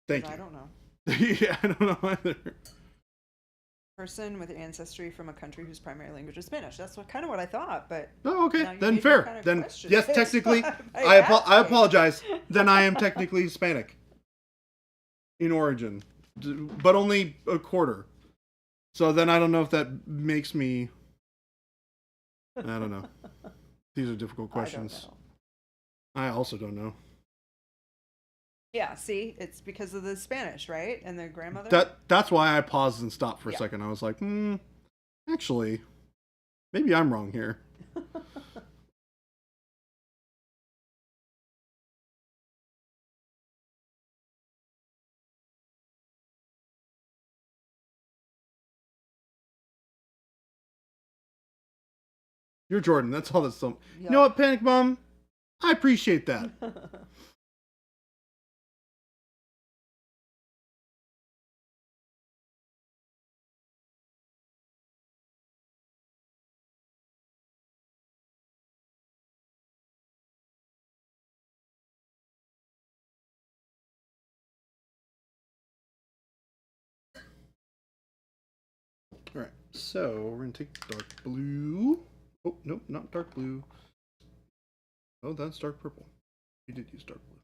[SPEAKER 1] Thank
[SPEAKER 3] 'Cause
[SPEAKER 1] you.
[SPEAKER 3] I don't know.
[SPEAKER 1] Yeah, I don't know either.
[SPEAKER 3] Person with ancestry from a country whose primary language is Spanish. That's what I thought, but
[SPEAKER 1] Oh,
[SPEAKER 3] now
[SPEAKER 1] okay.
[SPEAKER 3] you
[SPEAKER 1] Then
[SPEAKER 3] made me
[SPEAKER 1] fair.
[SPEAKER 3] kinda
[SPEAKER 1] Then
[SPEAKER 3] question
[SPEAKER 1] yes,
[SPEAKER 3] it.
[SPEAKER 1] technically,
[SPEAKER 3] By
[SPEAKER 1] I
[SPEAKER 3] asking.
[SPEAKER 1] apologize. Then I am technically Hispanic in origin, but only a quarter. So then I don't know if that makes me. I don't know. These are difficult questions.
[SPEAKER 3] I don't know.
[SPEAKER 1] I also don't know.
[SPEAKER 3] Yeah, see, it's because of the Spanish, right? And the grandmother.
[SPEAKER 1] That's why I paused and stopped for a
[SPEAKER 3] Yeah.
[SPEAKER 1] second. I was like, actually, maybe I'm wrong here. You're Jordan. That's all that's so. You know what, Panic Mom? I appreciate that. All right, so we're gonna take dark blue. Oh, nope, not dark blue. Oh, that's dark purple. We did use dark blue.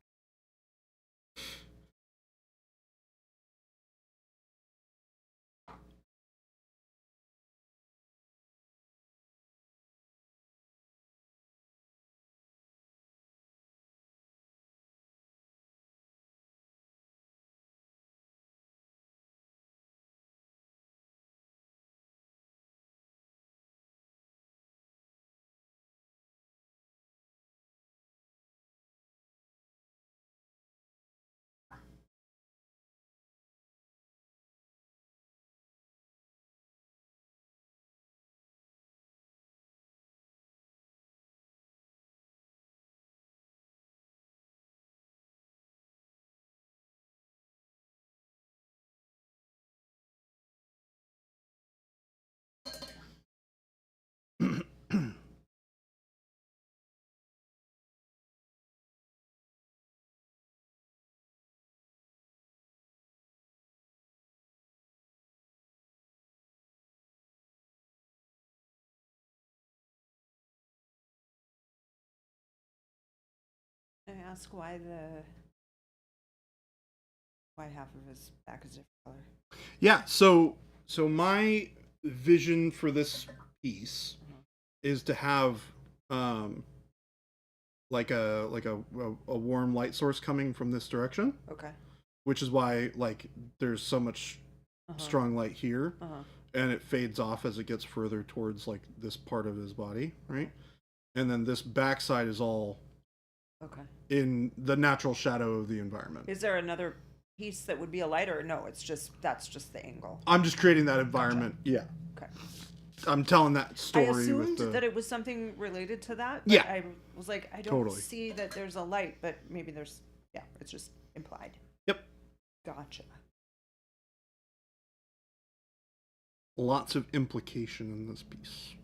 [SPEAKER 3] Can I ask why half of his back is different color?
[SPEAKER 1] Yeah, so my vision for this piece is to have like a warm light source coming from this direction,
[SPEAKER 3] Okay.
[SPEAKER 1] which is why like there's so much
[SPEAKER 3] Uh-huh.
[SPEAKER 1] strong light here,
[SPEAKER 3] Uh-huh.
[SPEAKER 1] and it fades off as it gets further towards like this part of his body, right? And then this backside is all
[SPEAKER 3] Okay.
[SPEAKER 1] in the natural shadow of the environment.
[SPEAKER 3] Is there another piece that would be a light, or no? That's just the angle.
[SPEAKER 1] I'm just creating that environment. Yeah.
[SPEAKER 3] Okay.
[SPEAKER 1] I'm telling that story
[SPEAKER 3] I assumed
[SPEAKER 1] with the...
[SPEAKER 3] that it was something related to that.
[SPEAKER 1] Yeah.
[SPEAKER 3] I was like, I don't
[SPEAKER 1] Totally.
[SPEAKER 3] see that there's a light, but maybe there's. Yeah, it's just implied.
[SPEAKER 1] Yep.
[SPEAKER 3] Gotcha.
[SPEAKER 1] Lots of implication in this piece.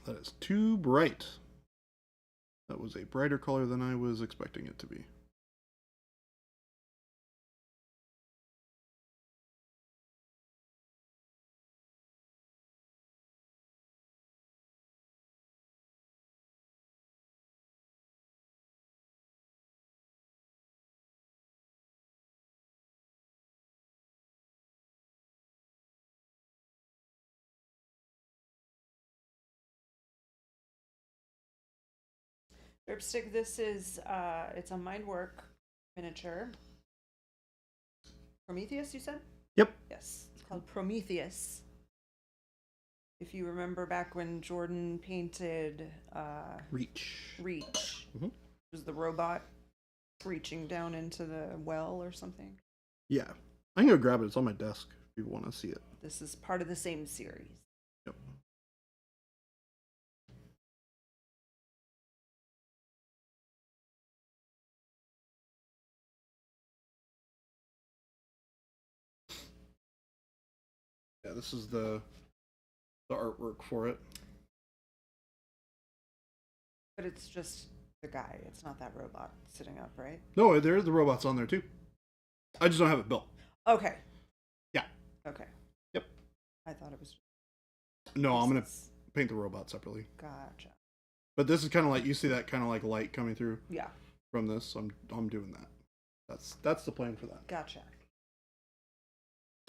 [SPEAKER 1] That is too bright. That was a brighter color than I was expecting it to be.
[SPEAKER 3] Dripstick, this is it's a Mindwork miniature. Prometheus, you said?
[SPEAKER 1] Yep.
[SPEAKER 3] Yes. It's called Prometheus. If you remember back when Jordan painted
[SPEAKER 1] Reach.
[SPEAKER 3] Reach,
[SPEAKER 1] Mhm.
[SPEAKER 3] it was the robot reaching down into the well or something.
[SPEAKER 1] Yeah. I can go grab it. It's on my desk if you want to see it.
[SPEAKER 3] This is part of the same series.
[SPEAKER 1] Yep. Yeah, this is the artwork for it.
[SPEAKER 3] But it's just the guy. It's not that robot sitting up, right?
[SPEAKER 1] No, there's the robots on there too. I just don't have it built.
[SPEAKER 3] Okay.
[SPEAKER 1] Yeah.
[SPEAKER 3] Okay.
[SPEAKER 1] Yep.
[SPEAKER 3] I thought it was.
[SPEAKER 1] No, I'm gonna
[SPEAKER 3] pieces.
[SPEAKER 1] paint the robot separately.
[SPEAKER 3] Gotcha.
[SPEAKER 1] But this is kind of like, you see that kind of like light coming through
[SPEAKER 3] Yeah.
[SPEAKER 1] from this. So I'm doing that. That's the plan for that.
[SPEAKER 3] Gotcha.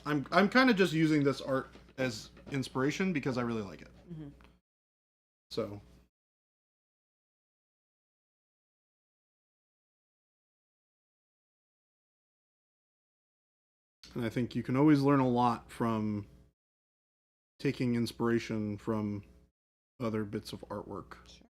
[SPEAKER 1] I'm kind of just using this art as inspiration because I really like it.
[SPEAKER 3] Mm-hmm.
[SPEAKER 1] So and I think you can always learn a lot from taking inspiration from other bits of artwork.
[SPEAKER 3] Sure.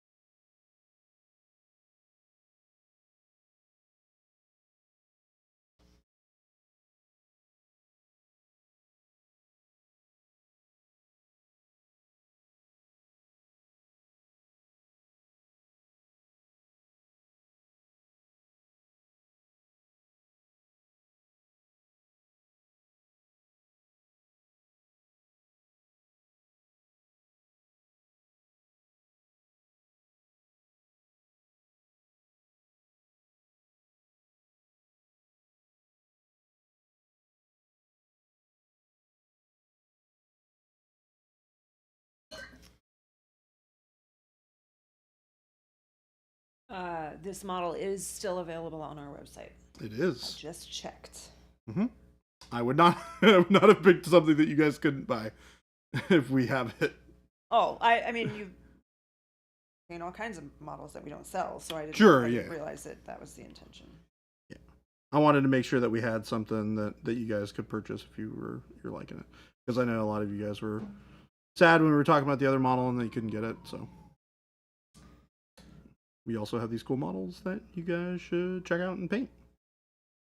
[SPEAKER 3] This model is still available on our website.
[SPEAKER 1] It
[SPEAKER 3] I
[SPEAKER 1] is.
[SPEAKER 3] just checked.
[SPEAKER 1] Mm-hmm. I would not I would not have picked something that you guys couldn't buy if we have it.
[SPEAKER 3] Oh, I mean, you paint all kinds of models that we don't sell, so I didn't,
[SPEAKER 1] Sure,
[SPEAKER 3] I didn't
[SPEAKER 1] yeah.
[SPEAKER 3] realize that was the intention.
[SPEAKER 1] I wanted to make sure that we had something that you guys could purchase if you're liking it, because I know a lot of you guys were sad when we were talking about the other model and that you couldn't get it. So we also have these cool models that you guys should check out and paint.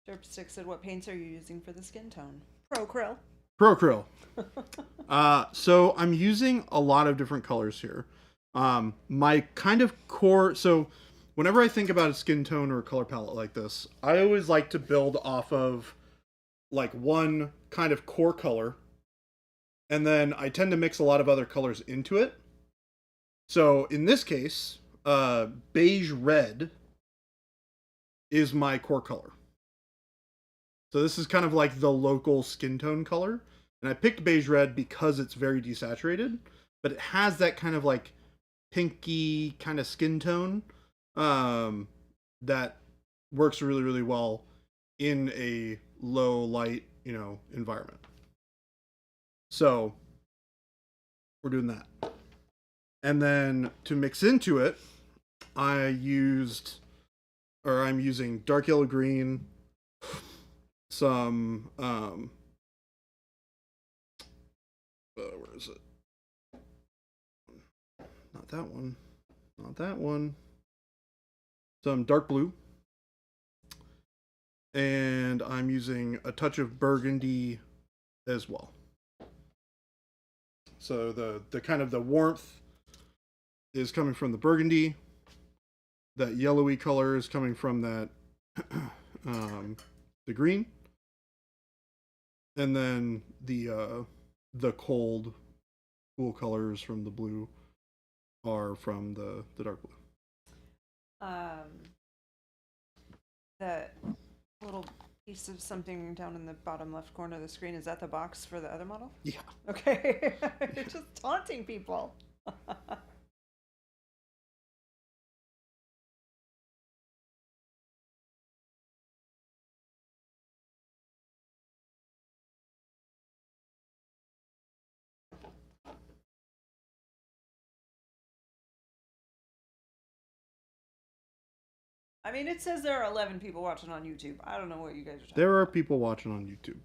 [SPEAKER 3] Dripstick said, "What paints are you using for the skin tone?" Pro Krill.
[SPEAKER 1] Procryl. So I'm using a lot of different colors here. My kind of core, so whenever I think about a skin tone or a color palette like this, I always like to build off of like one kind of core color, and then I tend to mix a lot of other colors into it. So in this case, beige red is my core color. So this is kind of like the local skin tone color. And I picked beige red because it's very desaturated, but it has that kind of like pinky kind of skin tone that works really, really well in a low light, environment. So we're doing that. And then to mix into it, I'm using dark yellow green, some where is it? Not that one. Not that one. Some dark blue. And I'm using a touch of burgundy as well. So the kind of the warmth is coming from the burgundy. That yellowy color is coming from that the green. And then the cold, cool colors from the blue are from the dark blue.
[SPEAKER 3] That little piece of something down in the bottom left corner of the screen, is that the box for the other model?
[SPEAKER 1] Yeah.
[SPEAKER 3] Okay. You're just taunting people. I mean, it says there are 11 people watching on YouTube. I don't know what you guys are talking
[SPEAKER 1] There are
[SPEAKER 3] about.
[SPEAKER 1] people watching on YouTube.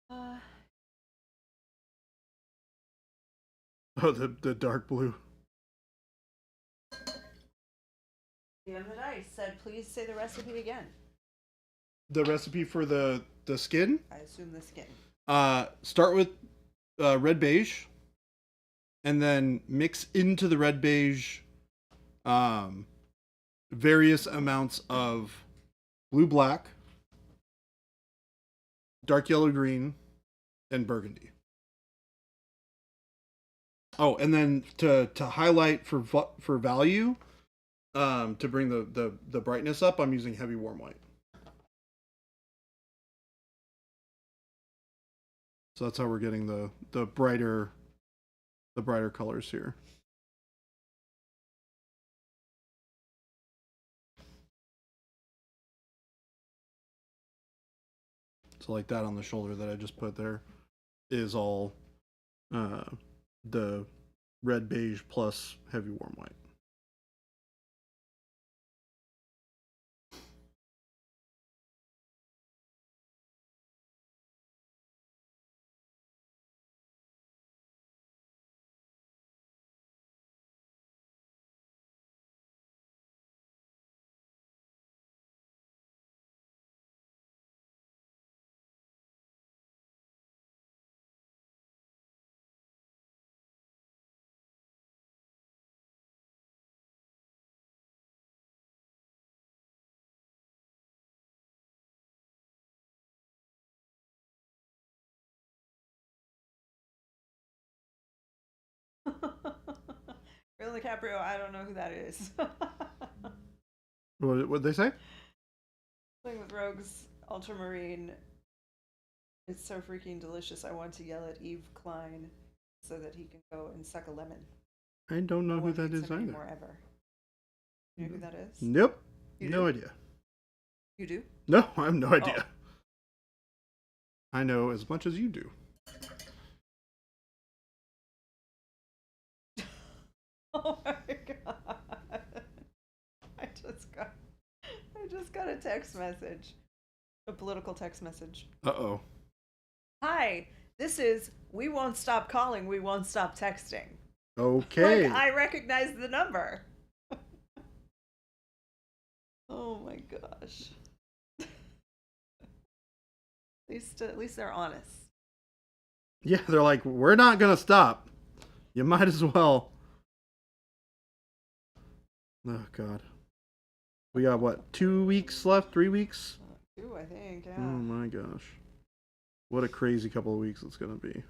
[SPEAKER 3] Uh,
[SPEAKER 1] Oh, the dark blue.
[SPEAKER 3] the end of the dice said, please say the recipe again.
[SPEAKER 1] The recipe for the skin.
[SPEAKER 3] I assume the skin.
[SPEAKER 1] Start with red beige, and then mix into the red beige various amounts of blue black, dark yellow green, and burgundy. Oh, and then to highlight for value, to bring the brightness up, I'm using heavy warm white. So that's how we're getting the brighter colors here. So like that on the shoulder that I just put there is all the red beige plus heavy warm white.
[SPEAKER 3] Real DiCaprio, I don't know who that is.
[SPEAKER 1] What they say?
[SPEAKER 3] Playing with Rogues Ultramarine. It's so freaking delicious. I want to yell at Eve Klein so that he can go and suck a lemon.
[SPEAKER 1] I don't know
[SPEAKER 3] No
[SPEAKER 1] who
[SPEAKER 3] one
[SPEAKER 1] that
[SPEAKER 3] beats
[SPEAKER 1] is
[SPEAKER 3] him
[SPEAKER 1] either.
[SPEAKER 3] anymore ever. You know who that is?
[SPEAKER 1] Nope.
[SPEAKER 3] You
[SPEAKER 1] No
[SPEAKER 3] do?
[SPEAKER 1] idea.
[SPEAKER 3] You do?
[SPEAKER 1] No, I have no idea.
[SPEAKER 3] Oh.
[SPEAKER 1] I know as much as you do.
[SPEAKER 3] Oh my god. I just got got a text message. A political text message.
[SPEAKER 1] Uh-oh.
[SPEAKER 3] Hi, this is We Won't Stop Calling, We Won't Stop Texting.
[SPEAKER 1] Okay.
[SPEAKER 3] Like, I recognize the number. Oh my gosh. At least they're honest.
[SPEAKER 1] Yeah, they're like, we're not gonna stop. You might as well. Oh God. We got what? 2 weeks left? 3 weeks?
[SPEAKER 3] 2, I think. Yeah.
[SPEAKER 1] Oh my gosh. What a crazy couple of weeks it's gonna be.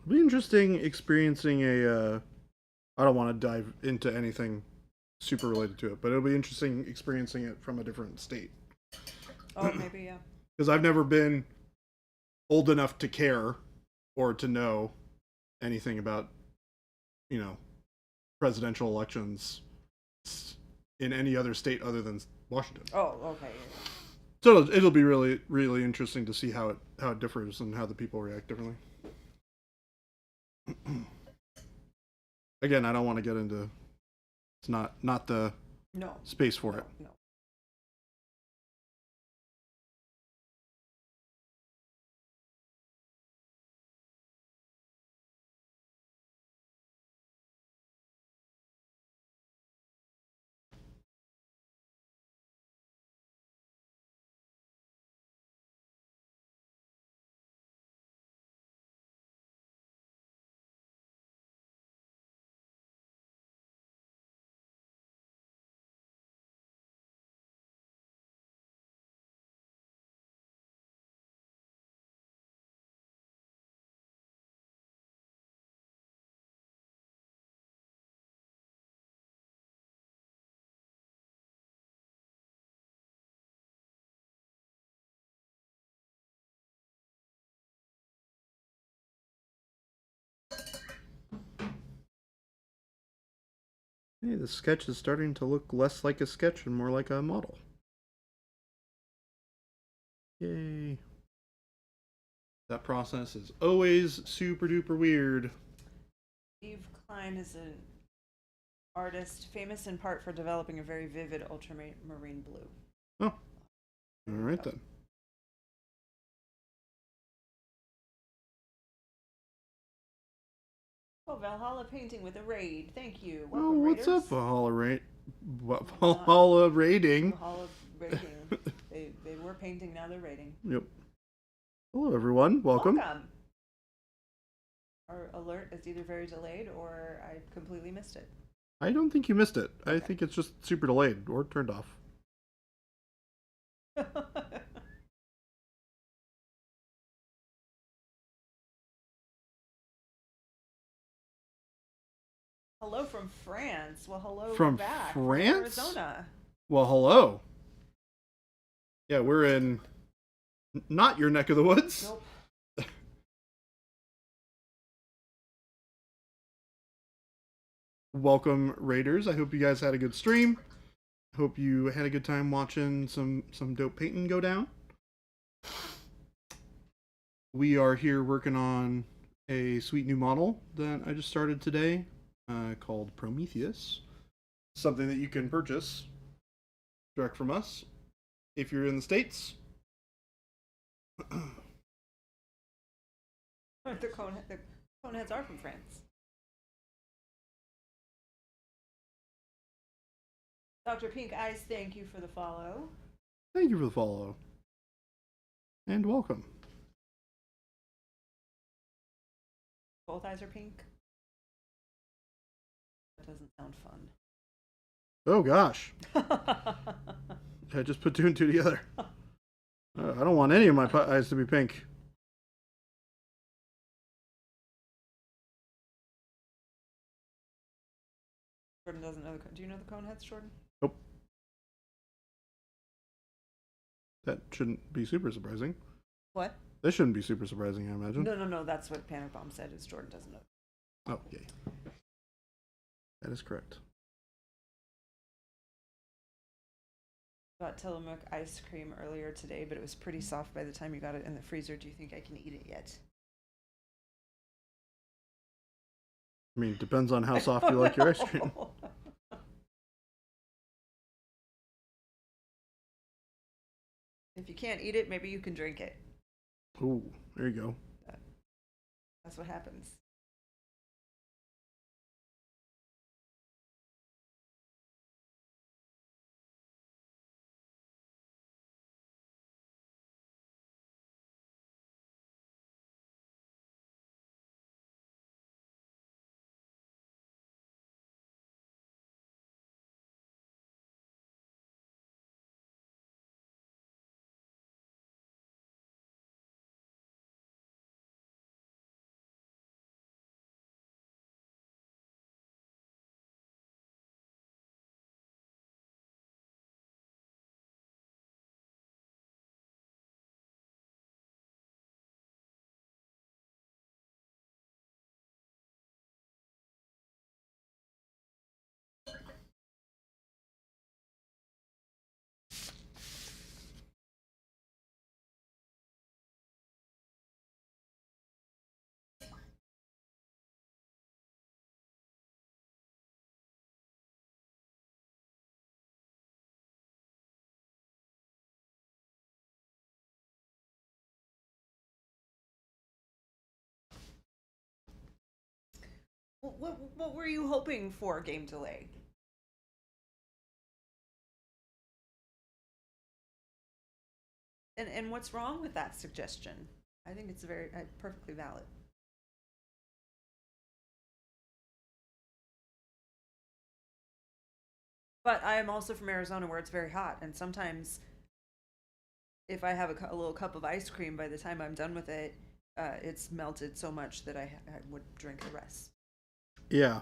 [SPEAKER 1] It'll be interesting experiencing a. I don't want to dive into anything super related to it, but it'll be interesting experiencing it from a different state.
[SPEAKER 3] Oh, maybe, yeah.
[SPEAKER 1] Because I've never been old enough to care or to know anything about, presidential elections in any other state other than Washington.
[SPEAKER 3] Oh, okay. Yeah.
[SPEAKER 1] So it'll be really, really interesting to see how it differs and how the people react differently. Again, I don't want to get into. It's not the
[SPEAKER 3] No.
[SPEAKER 1] space for it.
[SPEAKER 3] No.
[SPEAKER 1] Hey, the sketch is starting to look less like a sketch and more like a model. Yay. That process is always super duper weird.
[SPEAKER 3] Eve Klein is an artist famous in part for developing a very vivid ultramarine blue.
[SPEAKER 1] Oh. Alright then.
[SPEAKER 3] Oh, Valhalla painting with a raid. Thank you.
[SPEAKER 1] Oh,
[SPEAKER 3] Welcome,
[SPEAKER 1] what's
[SPEAKER 3] raiders.
[SPEAKER 1] up, Valhalla Valhalla raiding?
[SPEAKER 3] Valhalla raiding. they were painting, now they're raiding.
[SPEAKER 1] Yep. Hello, everyone. Welcome.
[SPEAKER 3] Our alert is either very delayed or I completely missed it.
[SPEAKER 1] I don't think you missed it. I
[SPEAKER 3] Okay.
[SPEAKER 1] think it's just super delayed or turned off.
[SPEAKER 3] Hello from France. Well, hello
[SPEAKER 1] From
[SPEAKER 3] back.
[SPEAKER 1] France?
[SPEAKER 3] Arizona.
[SPEAKER 1] Well, hello. Yeah, we're in not your neck of the woods.
[SPEAKER 3] Nope.
[SPEAKER 1] Welcome, Raiders. I hope you guys had a good stream. Hope you had a good time watching some dope painting go down. We are here working on a sweet new model that I just started today called Prometheus. Something that you can purchase direct from us if you're in the States.
[SPEAKER 3] The Coneheads are from France. Dr. Pink Eyes, thank you for the follow.
[SPEAKER 1] Thank you for the follow. And welcome.
[SPEAKER 3] Both eyes are pink. That doesn't sound
[SPEAKER 1] Oh gosh.
[SPEAKER 3] fun.
[SPEAKER 1] I just put two and two together. I don't want any of my eyes to be pink.
[SPEAKER 3] Jordan doesn't know do you know the Coneheads, Jordan?
[SPEAKER 1] Nope. That shouldn't be super surprising.
[SPEAKER 3] What?
[SPEAKER 1] That shouldn't be super surprising, I imagine.
[SPEAKER 3] No. That's what Panic Bomb said. Is Jordan doesn't know.
[SPEAKER 1] Oh, yay. That is correct.
[SPEAKER 3] Got Tillamook ice cream earlier today, but it was pretty soft by the time you got it in the freezer. Do you think I can eat it yet?
[SPEAKER 1] I mean, depends on how soft you like your ice cream.
[SPEAKER 3] If you can't eat it, maybe you can drink it.
[SPEAKER 1] Ooh, there you go.
[SPEAKER 3] That's what happens. What were you hoping for, game delay? And what's wrong with that suggestion? I think it's very perfectly valid. But I am also from Arizona where it's very hot, and sometimes if I have a little cup of ice cream, by the time I'm done with it, it's melted so much that I would drink the rest.
[SPEAKER 1] Yeah.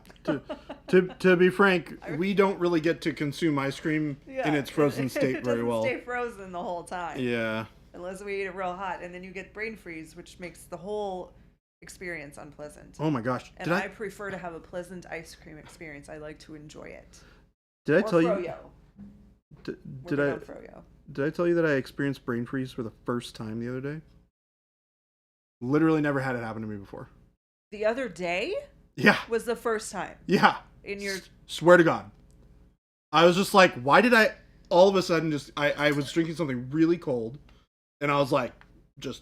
[SPEAKER 1] To be frank, we don't really get to consume ice cream in its frozen state very well.
[SPEAKER 3] It doesn't stay frozen the whole time.
[SPEAKER 1] Yeah.
[SPEAKER 3] Unless we eat it real hot, and then you get brain freeze, which makes the whole experience unpleasant.
[SPEAKER 1] Oh my gosh.
[SPEAKER 3] And I prefer to have a pleasant ice cream experience. I like to enjoy it.
[SPEAKER 1] Did I tell you?
[SPEAKER 3] Froyo.
[SPEAKER 1] Did I tell you that I experienced brain freeze for the first time the other day? Literally never had it happen to me before.
[SPEAKER 3] The other day?
[SPEAKER 1] Yeah.
[SPEAKER 3] Was the first time.
[SPEAKER 1] Yeah.
[SPEAKER 3] In your
[SPEAKER 1] swear to God. I was just like, why did I all of a sudden just I was drinking something really cold and I was like just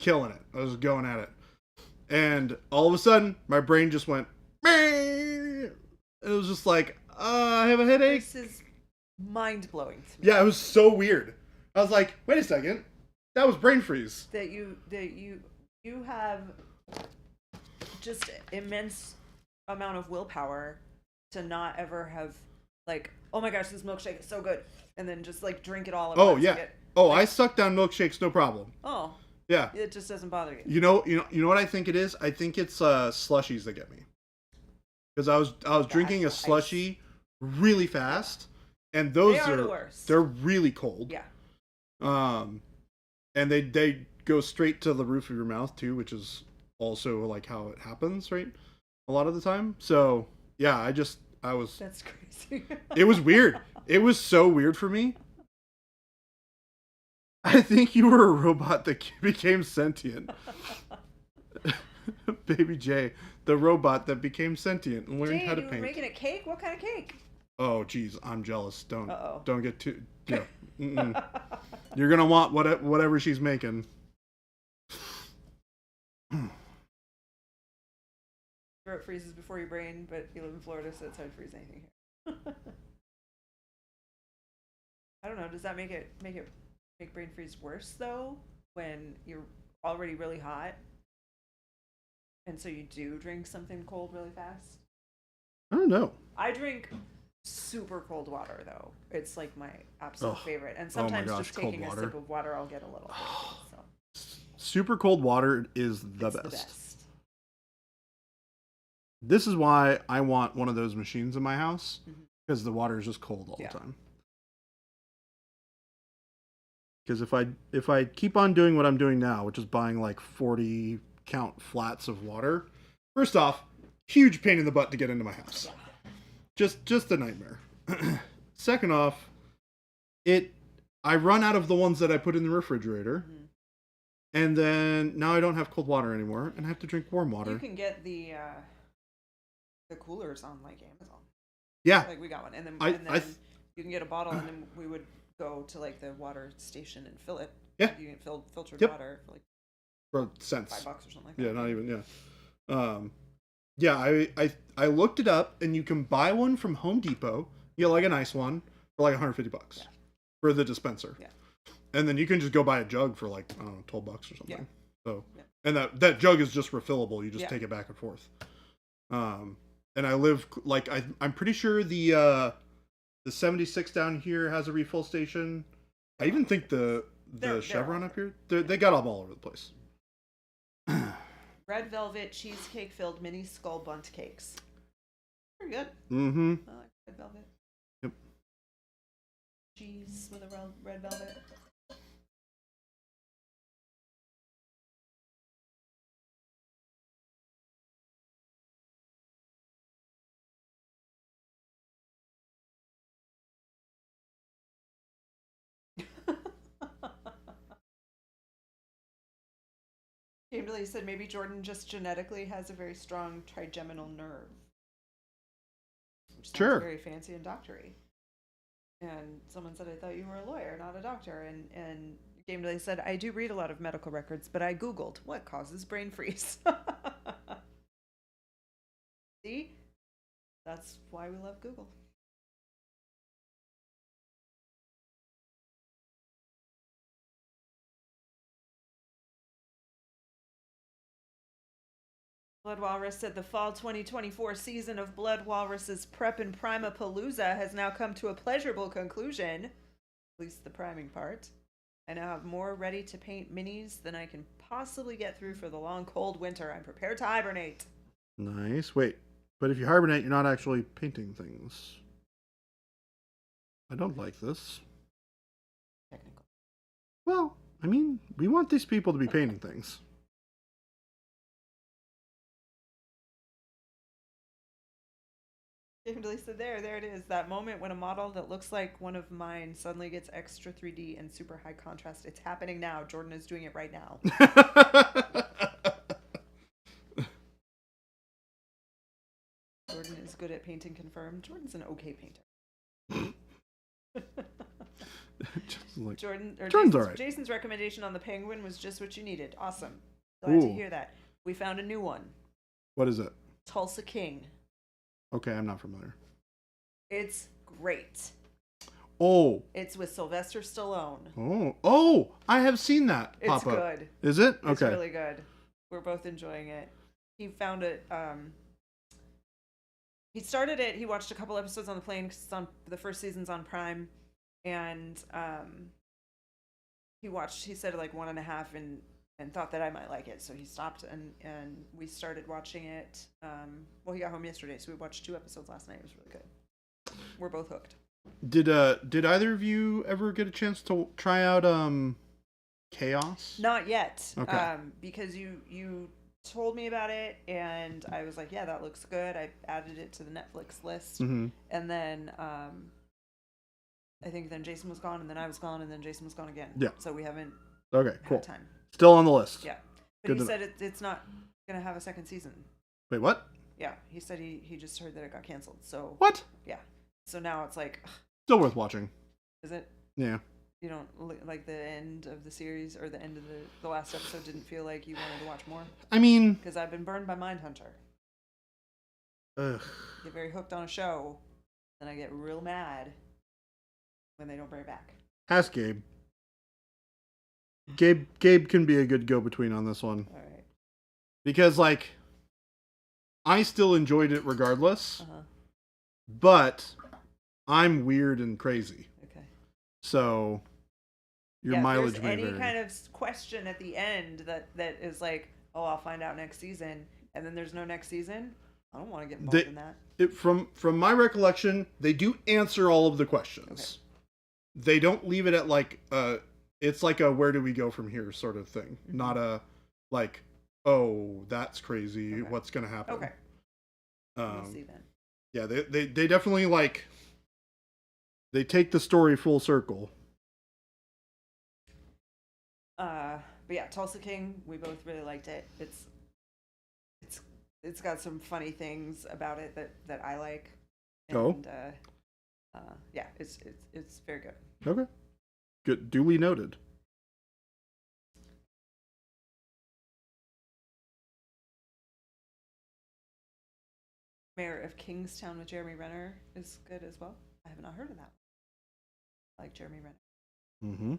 [SPEAKER 1] killing it. I was going at it. And all of a sudden my brain just went it was just like, I have a headache.
[SPEAKER 3] This is mind-blowing to me.
[SPEAKER 1] Yeah, it was so weird. I was like, wait a second. That was brain freeze.
[SPEAKER 3] That you have just immense amount of willpower to not ever have like, oh my gosh, this milkshake is so good, and then just like drink it all at once.
[SPEAKER 1] Yeah. I suck down milkshakes, no problem.
[SPEAKER 3] Oh.
[SPEAKER 1] Yeah.
[SPEAKER 3] It just doesn't bother you.
[SPEAKER 1] You know what I think it is? I think it's slushies that get me. Because I was drinking a slushie really fast, and those
[SPEAKER 3] are the worst.
[SPEAKER 1] They're really cold.
[SPEAKER 3] Yeah.
[SPEAKER 1] And they go straight to the roof of your mouth too, which is also like how it happens, right? A lot of the time. So yeah, I was.
[SPEAKER 3] That's crazy.
[SPEAKER 1] It was weird. It was so weird for me. I think you were a robot that became sentient. Baby J, the robot that became sentient and learned how to paint.
[SPEAKER 3] You were making a cake? What kind of cake?
[SPEAKER 1] Oh, geez, I'm jealous.
[SPEAKER 3] Uh-oh.
[SPEAKER 1] Don't get too. Yeah. You're gonna want whatever she's making.
[SPEAKER 3] Throat freezes before your brain, but you live in Florida, so it's hard to freeze anything here. I don't know. Does that make brain freeze worse though? When you're already really hot, and so you do drink something cold really fast?
[SPEAKER 1] I don't know.
[SPEAKER 3] I drink super cold water though. It's like my absolute favorite. And sometimes just taking a sip of water, I'll get a little thirsty, so.
[SPEAKER 1] Super cold water is the
[SPEAKER 3] It's
[SPEAKER 1] best.
[SPEAKER 3] the best.
[SPEAKER 1] This is why I want one of those machines in my house, because the water is just cold all the time. Because if I keep on doing what I'm doing now, which is buying like 40 count flats of water, first off, huge pain in the butt to get into my house. Just a nightmare. Second off, I run out of the ones that I put in the refrigerator,
[SPEAKER 3] Mhm.
[SPEAKER 1] and then now I don't have cold water anymore, and I have to drink warm water.
[SPEAKER 3] You can get the coolers on like Amazon.
[SPEAKER 1] Yeah,
[SPEAKER 3] Like we got one, and then
[SPEAKER 1] I
[SPEAKER 3] you can get a bottle, and then we would go to like the water station and fill it.
[SPEAKER 1] Yeah.
[SPEAKER 3] You can fill filtered
[SPEAKER 1] Yep.
[SPEAKER 3] water for like
[SPEAKER 1] for cents.
[SPEAKER 3] $5 or something like that.
[SPEAKER 1] Yeah, not even yeah. I looked it up, and you can buy one from Home Depot. You get like a nice one for like $150
[SPEAKER 3] Yeah.
[SPEAKER 1] for the dispenser.
[SPEAKER 3] Yeah.
[SPEAKER 1] And then you can just go buy a jug for like, I don't know, $12 or something.
[SPEAKER 3] Yeah.
[SPEAKER 1] So
[SPEAKER 3] Yeah.
[SPEAKER 1] and that jug is just refillable. You just
[SPEAKER 3] Yeah.
[SPEAKER 1] take it back and forth. And I live like I'm pretty sure the 76 down here has a refill station. I even think the
[SPEAKER 3] They're
[SPEAKER 1] Chevron
[SPEAKER 3] all
[SPEAKER 1] up here, they got them all over the place.
[SPEAKER 3] Red velvet cheesecake filled mini skull bunt cakes. They're good.
[SPEAKER 1] Mm-hmm.
[SPEAKER 3] I like red velvet.
[SPEAKER 1] Yep.
[SPEAKER 3] Cheese with a red velvet. Kimberly said maybe Jordan just genetically has a very strong trigeminal nerve. Which sounds
[SPEAKER 1] Sure.
[SPEAKER 3] very fancy and doctory. And someone said, I thought you were a lawyer, not a doctor. And Kimberly said, I do read a lot of medical records, but I Googled what causes brain freeze. See? That's why we love Google. Blood Walrus said the fall 2024 season of Blood Walrus's Prep and Primapalooza has now come to a pleasurable conclusion. At least the priming part. I now have more ready to paint minis than I can possibly get through for the long cold winter. I'm prepared to hibernate.
[SPEAKER 1] Nice. Wait, but if you hibernate, you're not actually painting things. I don't like this.
[SPEAKER 3] Technical.
[SPEAKER 1] Well, I mean, we want these people to be painting things.
[SPEAKER 3] Kimberly said, there it is. That moment when a model that looks like one of mine suddenly gets extra 3D and super high contrast. It's happening now. Jordan is doing it right now. Jordan is good at painting, confirmed. Jordan's an okay painter.
[SPEAKER 1] Just like,
[SPEAKER 3] Jordan's
[SPEAKER 1] all right.
[SPEAKER 3] Jason's recommendation on the penguin was just what you needed. Awesome. Glad to
[SPEAKER 1] Ooh.
[SPEAKER 3] hear that. We found a new one.
[SPEAKER 1] What is it?
[SPEAKER 3] Tulsa King.
[SPEAKER 1] Okay, I'm not familiar.
[SPEAKER 3] It's great.
[SPEAKER 1] Oh.
[SPEAKER 3] It's with Sylvester Stallone.
[SPEAKER 1] Oh! I have seen that
[SPEAKER 3] It's
[SPEAKER 1] pop up.
[SPEAKER 3] good.
[SPEAKER 1] Is it?
[SPEAKER 3] It's
[SPEAKER 1] Okay.
[SPEAKER 3] really good. We're both enjoying it. He found it. He started it. He watched a couple episodes on the plane. 'Cause it's on the first season's on Prime, and he said like 1.5 and thought that I might like it, so he stopped and we started watching it. Well, he got home yesterday, so we watched 2 episodes last night. It was really good. We're both hooked.
[SPEAKER 1] Did either of you ever get a chance to try out Chaos?
[SPEAKER 3] Not yet.
[SPEAKER 1] Okay.
[SPEAKER 3] Because you told me about it, and I was like, yeah, that looks good. I added it to the Netflix list,
[SPEAKER 1] Mm-hmm.
[SPEAKER 3] and then I think then Jason was gone, and then I was gone, and then Jason was gone again.
[SPEAKER 1] Yeah.
[SPEAKER 3] So we haven't
[SPEAKER 1] Okay, cool.
[SPEAKER 3] had time.
[SPEAKER 1] Still on the list.
[SPEAKER 3] Yeah. But
[SPEAKER 1] Good
[SPEAKER 3] he
[SPEAKER 1] to
[SPEAKER 3] said it's not gonna have a second season.
[SPEAKER 1] Wait, what?
[SPEAKER 3] Yeah. He said he just heard that it got canceled. So
[SPEAKER 1] What?
[SPEAKER 3] yeah. So now it's like,
[SPEAKER 1] Still worth watching.
[SPEAKER 3] is it?
[SPEAKER 1] Yeah.
[SPEAKER 3] You don't like the end of the series or the end of the last episode didn't feel like you wanted to watch more?
[SPEAKER 1] I mean,
[SPEAKER 3] Because I've been burned by Mindhunter.
[SPEAKER 1] ugh.
[SPEAKER 3] Get very hooked on a show, then I get real mad when they don't bring it back.
[SPEAKER 1] Ask Gabe. Gabe can be a good go-between on this one.
[SPEAKER 3] All right.
[SPEAKER 1] Because, like, I still enjoyed it regardless,
[SPEAKER 3] Uh-huh.
[SPEAKER 1] but I'm weird and crazy.
[SPEAKER 3] Okay.
[SPEAKER 1] So, your
[SPEAKER 3] If
[SPEAKER 1] mileage
[SPEAKER 3] there's
[SPEAKER 1] may
[SPEAKER 3] any
[SPEAKER 1] vary.
[SPEAKER 3] kind of question at the end that is like, oh, I'll find out next season, and then there's no next season, I don't want to get involved in that.
[SPEAKER 1] From my recollection, they do answer all of the questions.
[SPEAKER 3] Okay.
[SPEAKER 1] They don't leave it at, like, it's like a where do we go from here sort of thing.
[SPEAKER 3] Mhm.
[SPEAKER 1] Not a, like, oh, that's crazy,
[SPEAKER 3] Okay.
[SPEAKER 1] what's going to happen.
[SPEAKER 3] Okay. We'll see then.
[SPEAKER 1] Yeah, they definitely, like, they take the story full circle.
[SPEAKER 3] But yeah, Tulsa King, we both really liked it. It's got some funny things about it that I like.
[SPEAKER 1] Oh.
[SPEAKER 3] And yeah, it's very good.
[SPEAKER 1] Okay. Good. Duly noted.
[SPEAKER 3] Mayor of Kingstown with Jeremy Renner is good as well. I have not heard of that. I like Jeremy Renner.
[SPEAKER 1] Mm-hmm.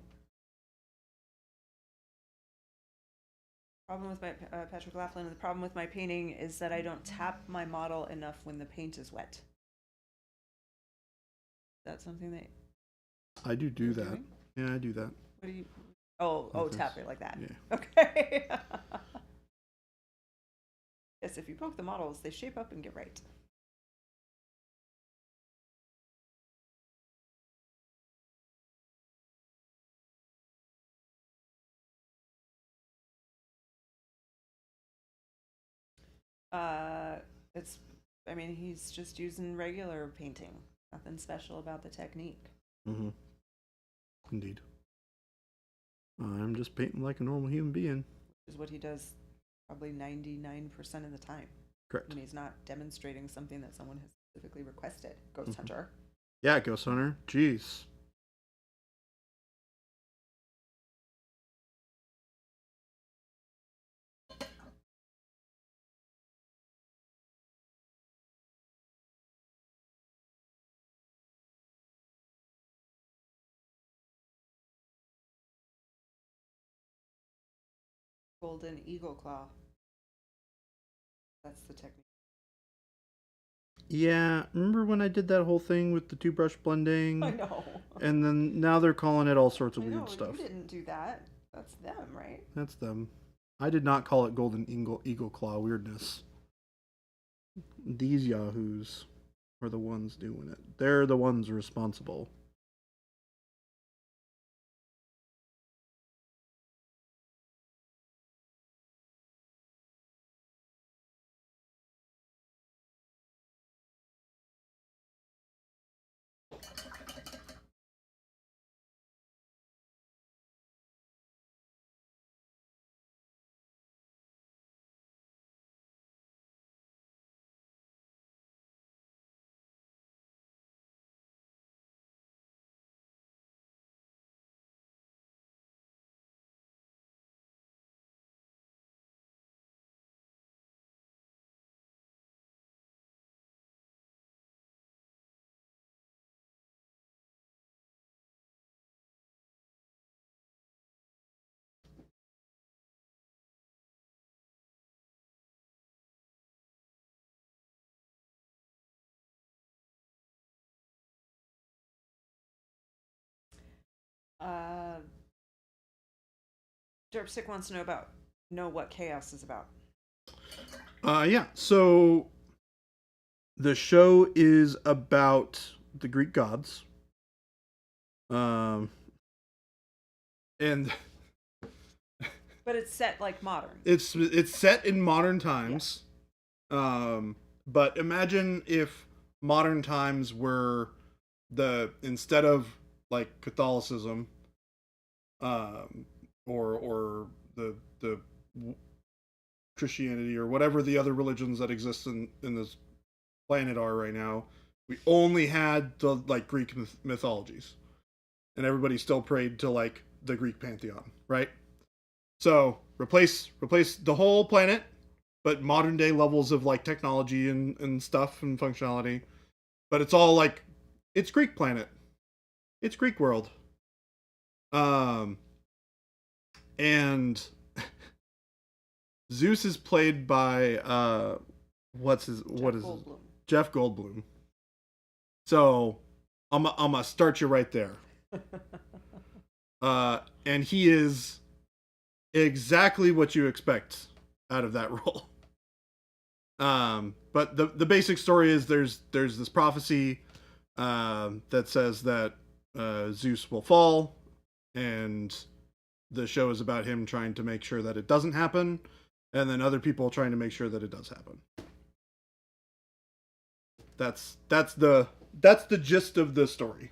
[SPEAKER 3] Problem with my Patrick Laughlin. The problem with my painting is that I don't tap my model enough when the paint is wet. That's something that
[SPEAKER 1] I do
[SPEAKER 3] you're
[SPEAKER 1] that.
[SPEAKER 3] doing?
[SPEAKER 1] Yeah, I do that.
[SPEAKER 3] What do you? Oh,
[SPEAKER 1] Okay.
[SPEAKER 3] tap it like that.
[SPEAKER 1] Yeah.
[SPEAKER 3] Okay. Yes, if you poke the models, they shape up and get right. It's. I mean, he's just using regular painting. Nothing special about the technique.
[SPEAKER 1] Mm-hmm. Indeed. I'm just painting like a normal human being.
[SPEAKER 3] Which is what he does probably 99% of the time.
[SPEAKER 1] Correct.
[SPEAKER 3] When he's not demonstrating something that someone has specifically requested. Ghost Hunter.
[SPEAKER 1] Yeah, Ghost Hunter. Jeez.
[SPEAKER 3] Golden Eagle Claw. That's the technique.
[SPEAKER 1] Yeah, remember when I did that whole thing with the two-brush blending?
[SPEAKER 3] I know.
[SPEAKER 1] And then now they're calling it all sorts of
[SPEAKER 3] I
[SPEAKER 1] weird
[SPEAKER 3] know,
[SPEAKER 1] stuff.
[SPEAKER 3] You didn't do that. That's them, right?
[SPEAKER 1] That's them. I did not call it Golden Eagle Claw weirdness. These yahoos are the ones doing it. They're the ones responsible.
[SPEAKER 3] Uh, Derpstick wants to know what chaos is about.
[SPEAKER 1] Yeah, so the show is about the Greek gods. And
[SPEAKER 3] But it's set like modern.
[SPEAKER 1] it's set in modern times. But imagine if modern times were instead of like Catholicism, or the Christianity or whatever the other religions that exist in this planet are right now. We only had the like Greek mythologies, and everybody still prayed to like the Greek pantheon, right? So replace the whole planet, but modern day levels of like technology and stuff and functionality. But it's all like it's Greek planet. It's Greek world. And Zeus is played by Jeff Goldblum. So I'm gonna start you right there. And he is exactly what you expect out of that role. But the basic story is there's this prophecy that says that Zeus will fall, and the show is about him trying to make sure that it doesn't happen, and then other people trying to make sure that it does happen. That's the gist of the story.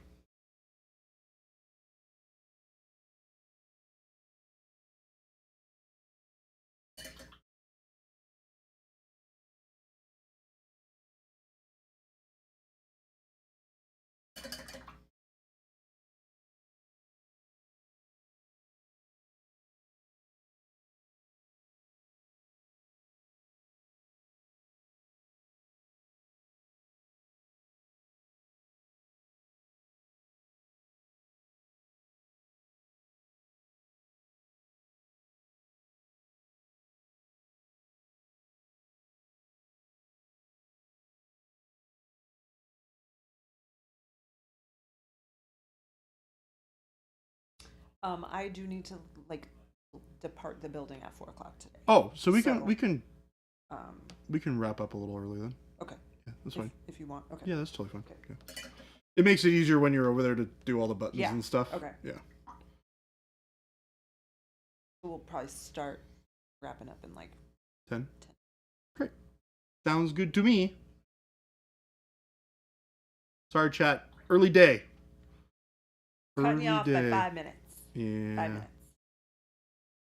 [SPEAKER 3] I do need to like depart the building at 4 o'clock today.
[SPEAKER 1] Oh, so we
[SPEAKER 3] So-
[SPEAKER 1] can
[SPEAKER 3] Um,
[SPEAKER 1] wrap up a little early then.
[SPEAKER 3] okay.
[SPEAKER 1] Yeah, that's fine.
[SPEAKER 3] If you want. Okay.
[SPEAKER 1] Yeah, that's totally fine.
[SPEAKER 3] Okay.
[SPEAKER 1] Yeah. It makes it easier when you're over there to do all the buttons
[SPEAKER 3] Yeah,
[SPEAKER 1] and stuff.
[SPEAKER 3] okay.
[SPEAKER 1] Yeah.
[SPEAKER 3] We'll probably start wrapping up in like
[SPEAKER 1] 10?
[SPEAKER 3] 10.
[SPEAKER 1] Great. Sounds good to me. Sorry, chat. Early day.
[SPEAKER 3] Cutting you off by
[SPEAKER 1] day.
[SPEAKER 3] 5 minutes.
[SPEAKER 1] Yeah.
[SPEAKER 3] 5 minutes.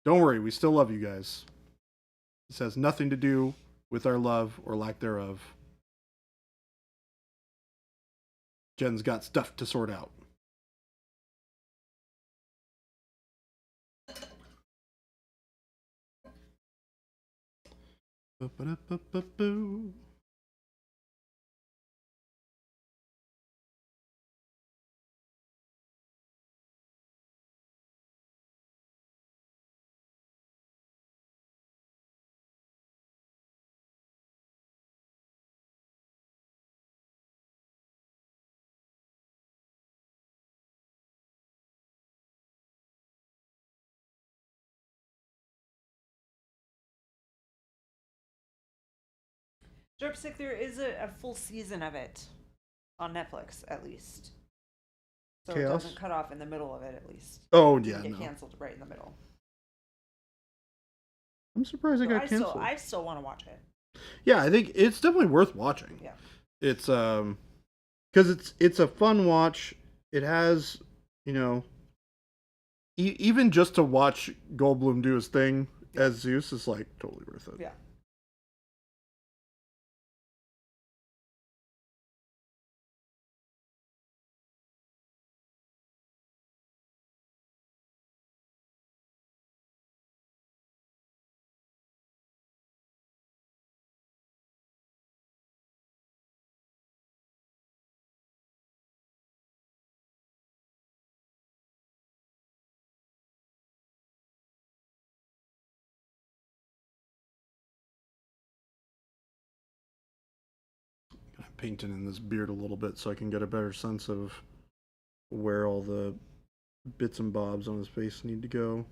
[SPEAKER 1] Don't worry, we still love you guys. This has nothing to do with our love or lack thereof. Jen's got stuff to sort out. Ba-ba-da-ba-ba-boo.
[SPEAKER 3] Dripstick, there is a full season of it on Netflix, at least. So
[SPEAKER 1] Chaos?
[SPEAKER 3] it doesn't cut off in the middle of it, at least.
[SPEAKER 1] Oh,
[SPEAKER 3] It
[SPEAKER 1] yeah,
[SPEAKER 3] didn't get
[SPEAKER 1] no.
[SPEAKER 3] canceled right in the middle.
[SPEAKER 1] I'm surprised it
[SPEAKER 3] So
[SPEAKER 1] got canceled.
[SPEAKER 3] I still want to watch it.
[SPEAKER 1] Yeah, I think it's definitely worth watching.
[SPEAKER 3] Yeah.
[SPEAKER 1] It's because it's a fun watch. It has, you know, even just to watch Goldblum do his thing as Zeus is like totally worth it.
[SPEAKER 3] Yeah.
[SPEAKER 1] I'm painting in this beard a little bit so I can get a better sense of where all the bits and bobs on his face need to go.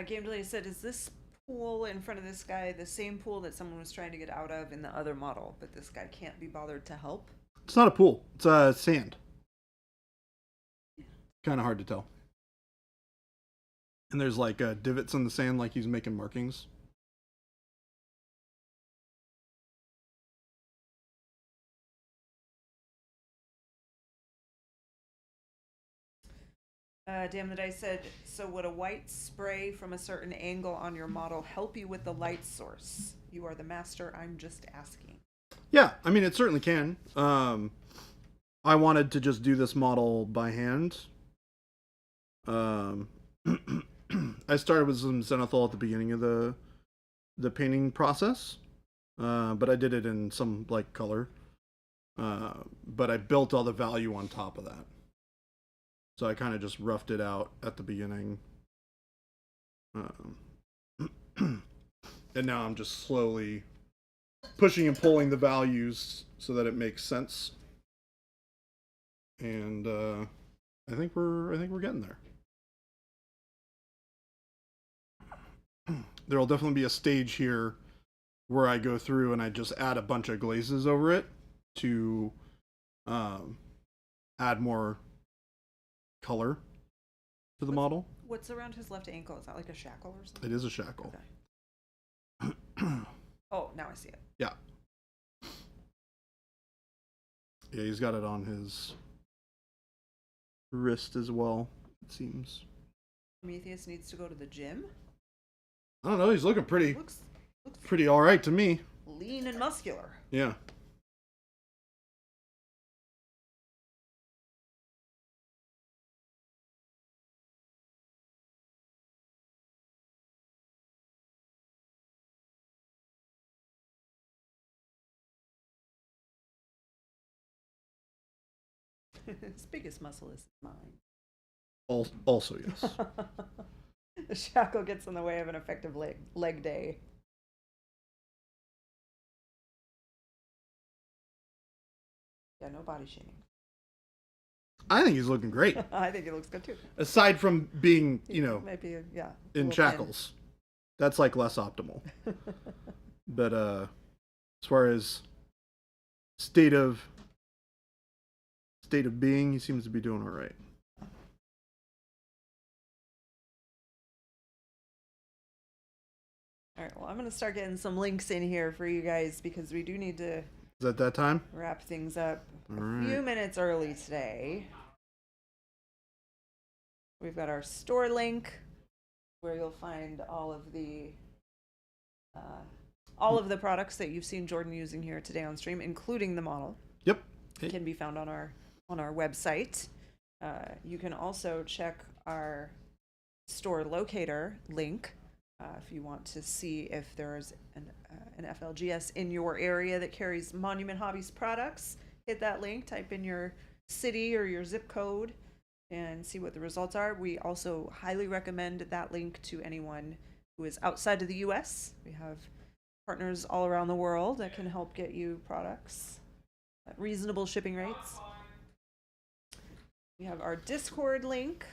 [SPEAKER 3] Game Delay said, is this pool in front of this guy the same pool that someone was trying to get out of in the other model, but this guy can't be bothered to help?
[SPEAKER 1] It's not a pool. It's sand. Kind of hard to tell. And there's like divots in the sand, like he's making markings.
[SPEAKER 3] Damn the Dice said, so would a white spray from a certain angle on your model help you with the light source? You are the master, I'm just asking.
[SPEAKER 1] Yeah, I mean, it certainly can. I wanted to just do this model by hand. I started with some zenithal at the beginning of the painting process, but I did it in some like color. But I built all the value on top of that. So I kind of just roughed it out at the beginning. And now I'm just slowly pushing and pulling the values so that it makes sense. And I think we're getting there. There'll definitely be a stage here where I go through and I just add a bunch of glazes over it to add more color to the model.
[SPEAKER 3] What's around his left ankle? Is that like a shackle or something?
[SPEAKER 1] It is a shackle.
[SPEAKER 3] Okay. Oh, now I see it.
[SPEAKER 1] Yeah. Yeah, he's got it on his wrist as well, it seems.
[SPEAKER 3] Prometheus needs to go to the gym.
[SPEAKER 1] I don't know, he's looking
[SPEAKER 3] Looks
[SPEAKER 1] pretty alright to me.
[SPEAKER 3] lean and muscular.
[SPEAKER 1] Yeah.
[SPEAKER 3] His biggest muscle is mine.
[SPEAKER 1] Also, yes.
[SPEAKER 3] The shackle gets in the way of an effective leg day. Yeah, no body shaming.
[SPEAKER 1] I think he's looking great.
[SPEAKER 3] I think it looks good too.
[SPEAKER 1] Aside from being,
[SPEAKER 3] Maybe
[SPEAKER 1] in
[SPEAKER 3] little
[SPEAKER 1] shackles. That's like less optimal. But as far as state of being, he seems to be doing all right.
[SPEAKER 3] All right, well, I'm going to start getting some links in here for you guys because we do need to
[SPEAKER 1] Is that time?
[SPEAKER 3] wrap things up
[SPEAKER 1] All
[SPEAKER 3] a
[SPEAKER 1] right.
[SPEAKER 3] few minutes early today. We've got our store link where you'll find all of the products that you've seen Jordan using here today on stream, including the model.
[SPEAKER 1] Yep. Hey.
[SPEAKER 3] Can be found on our website. You can also check our store locator link if you want to see if there's an FLGS in your area that carries Monument Hobbies products. Hit that link, type in your city or your zip code, and see what the results are. We also highly recommend that link to anyone who is outside of the US. We have partners all around the world that can help get you products at reasonable shipping rates. We have our Discord link.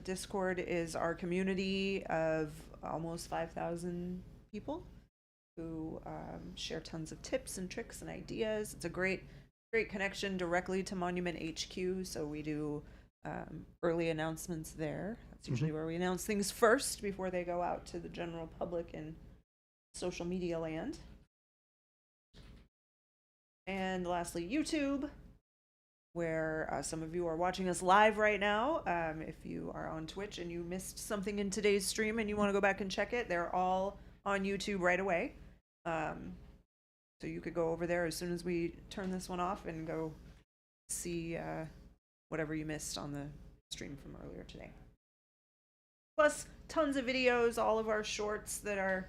[SPEAKER 3] Discord is our community of almost 5,000 people who share tons of tips and tricks and ideas. It's a great connection directly to Monument HQ, so we do early announcements there. That's usually where we announce things first before they go out to the general public in social media land. And lastly, YouTube, where some of you are watching us live right now. If you are on Twitch and you missed something in today's stream and you want to go back and check it, they're all on YouTube right away. So you could go over there as soon as we turn this one off and go see whatever you missed on the stream from earlier today. Plus, tons of videos, all of our shorts that are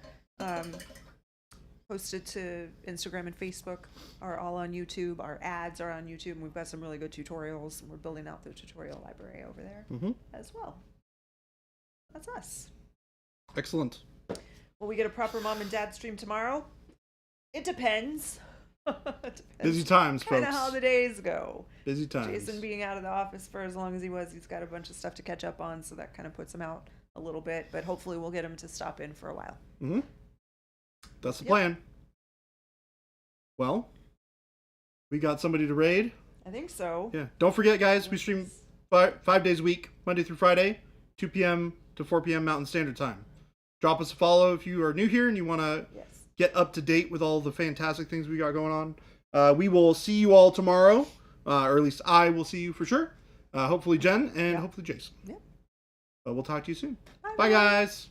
[SPEAKER 3] posted to Instagram and Facebook are all on YouTube. Our ads are on YouTube, and we've got some really good tutorials, and we're building out the tutorial library over there as well. That's us.
[SPEAKER 1] Excellent.
[SPEAKER 3] Will we get a proper mom and dad stream tomorrow? It depends. It depends.
[SPEAKER 1] Busy times, folks.
[SPEAKER 3] Kind of how the days go.
[SPEAKER 1] Busy times.
[SPEAKER 3] Jason being out of the office for as long as he was, he's got a bunch of stuff to catch up on, so that kind of puts him out a little bit, but hopefully we'll get him to stop in for a while.
[SPEAKER 1] That's the plan. Well, we got somebody to raid.
[SPEAKER 3] I think so.
[SPEAKER 1] Yeah. Don't forget, guys, we stream 5 days a week, Monday through Friday, 2 p.m. to 4 p.m. Mountain Standard Time. Drop us a follow if you are new here and you want to get up to date with all the fantastic things we got going on. We will see you all tomorrow, or at least I will see you for sure. Hopefully Jen and
[SPEAKER 3] Yeah.
[SPEAKER 1] hopefully Jason.
[SPEAKER 3] Yeah.
[SPEAKER 1] We'll talk to you soon.
[SPEAKER 3] Bye,
[SPEAKER 1] Bye, guys.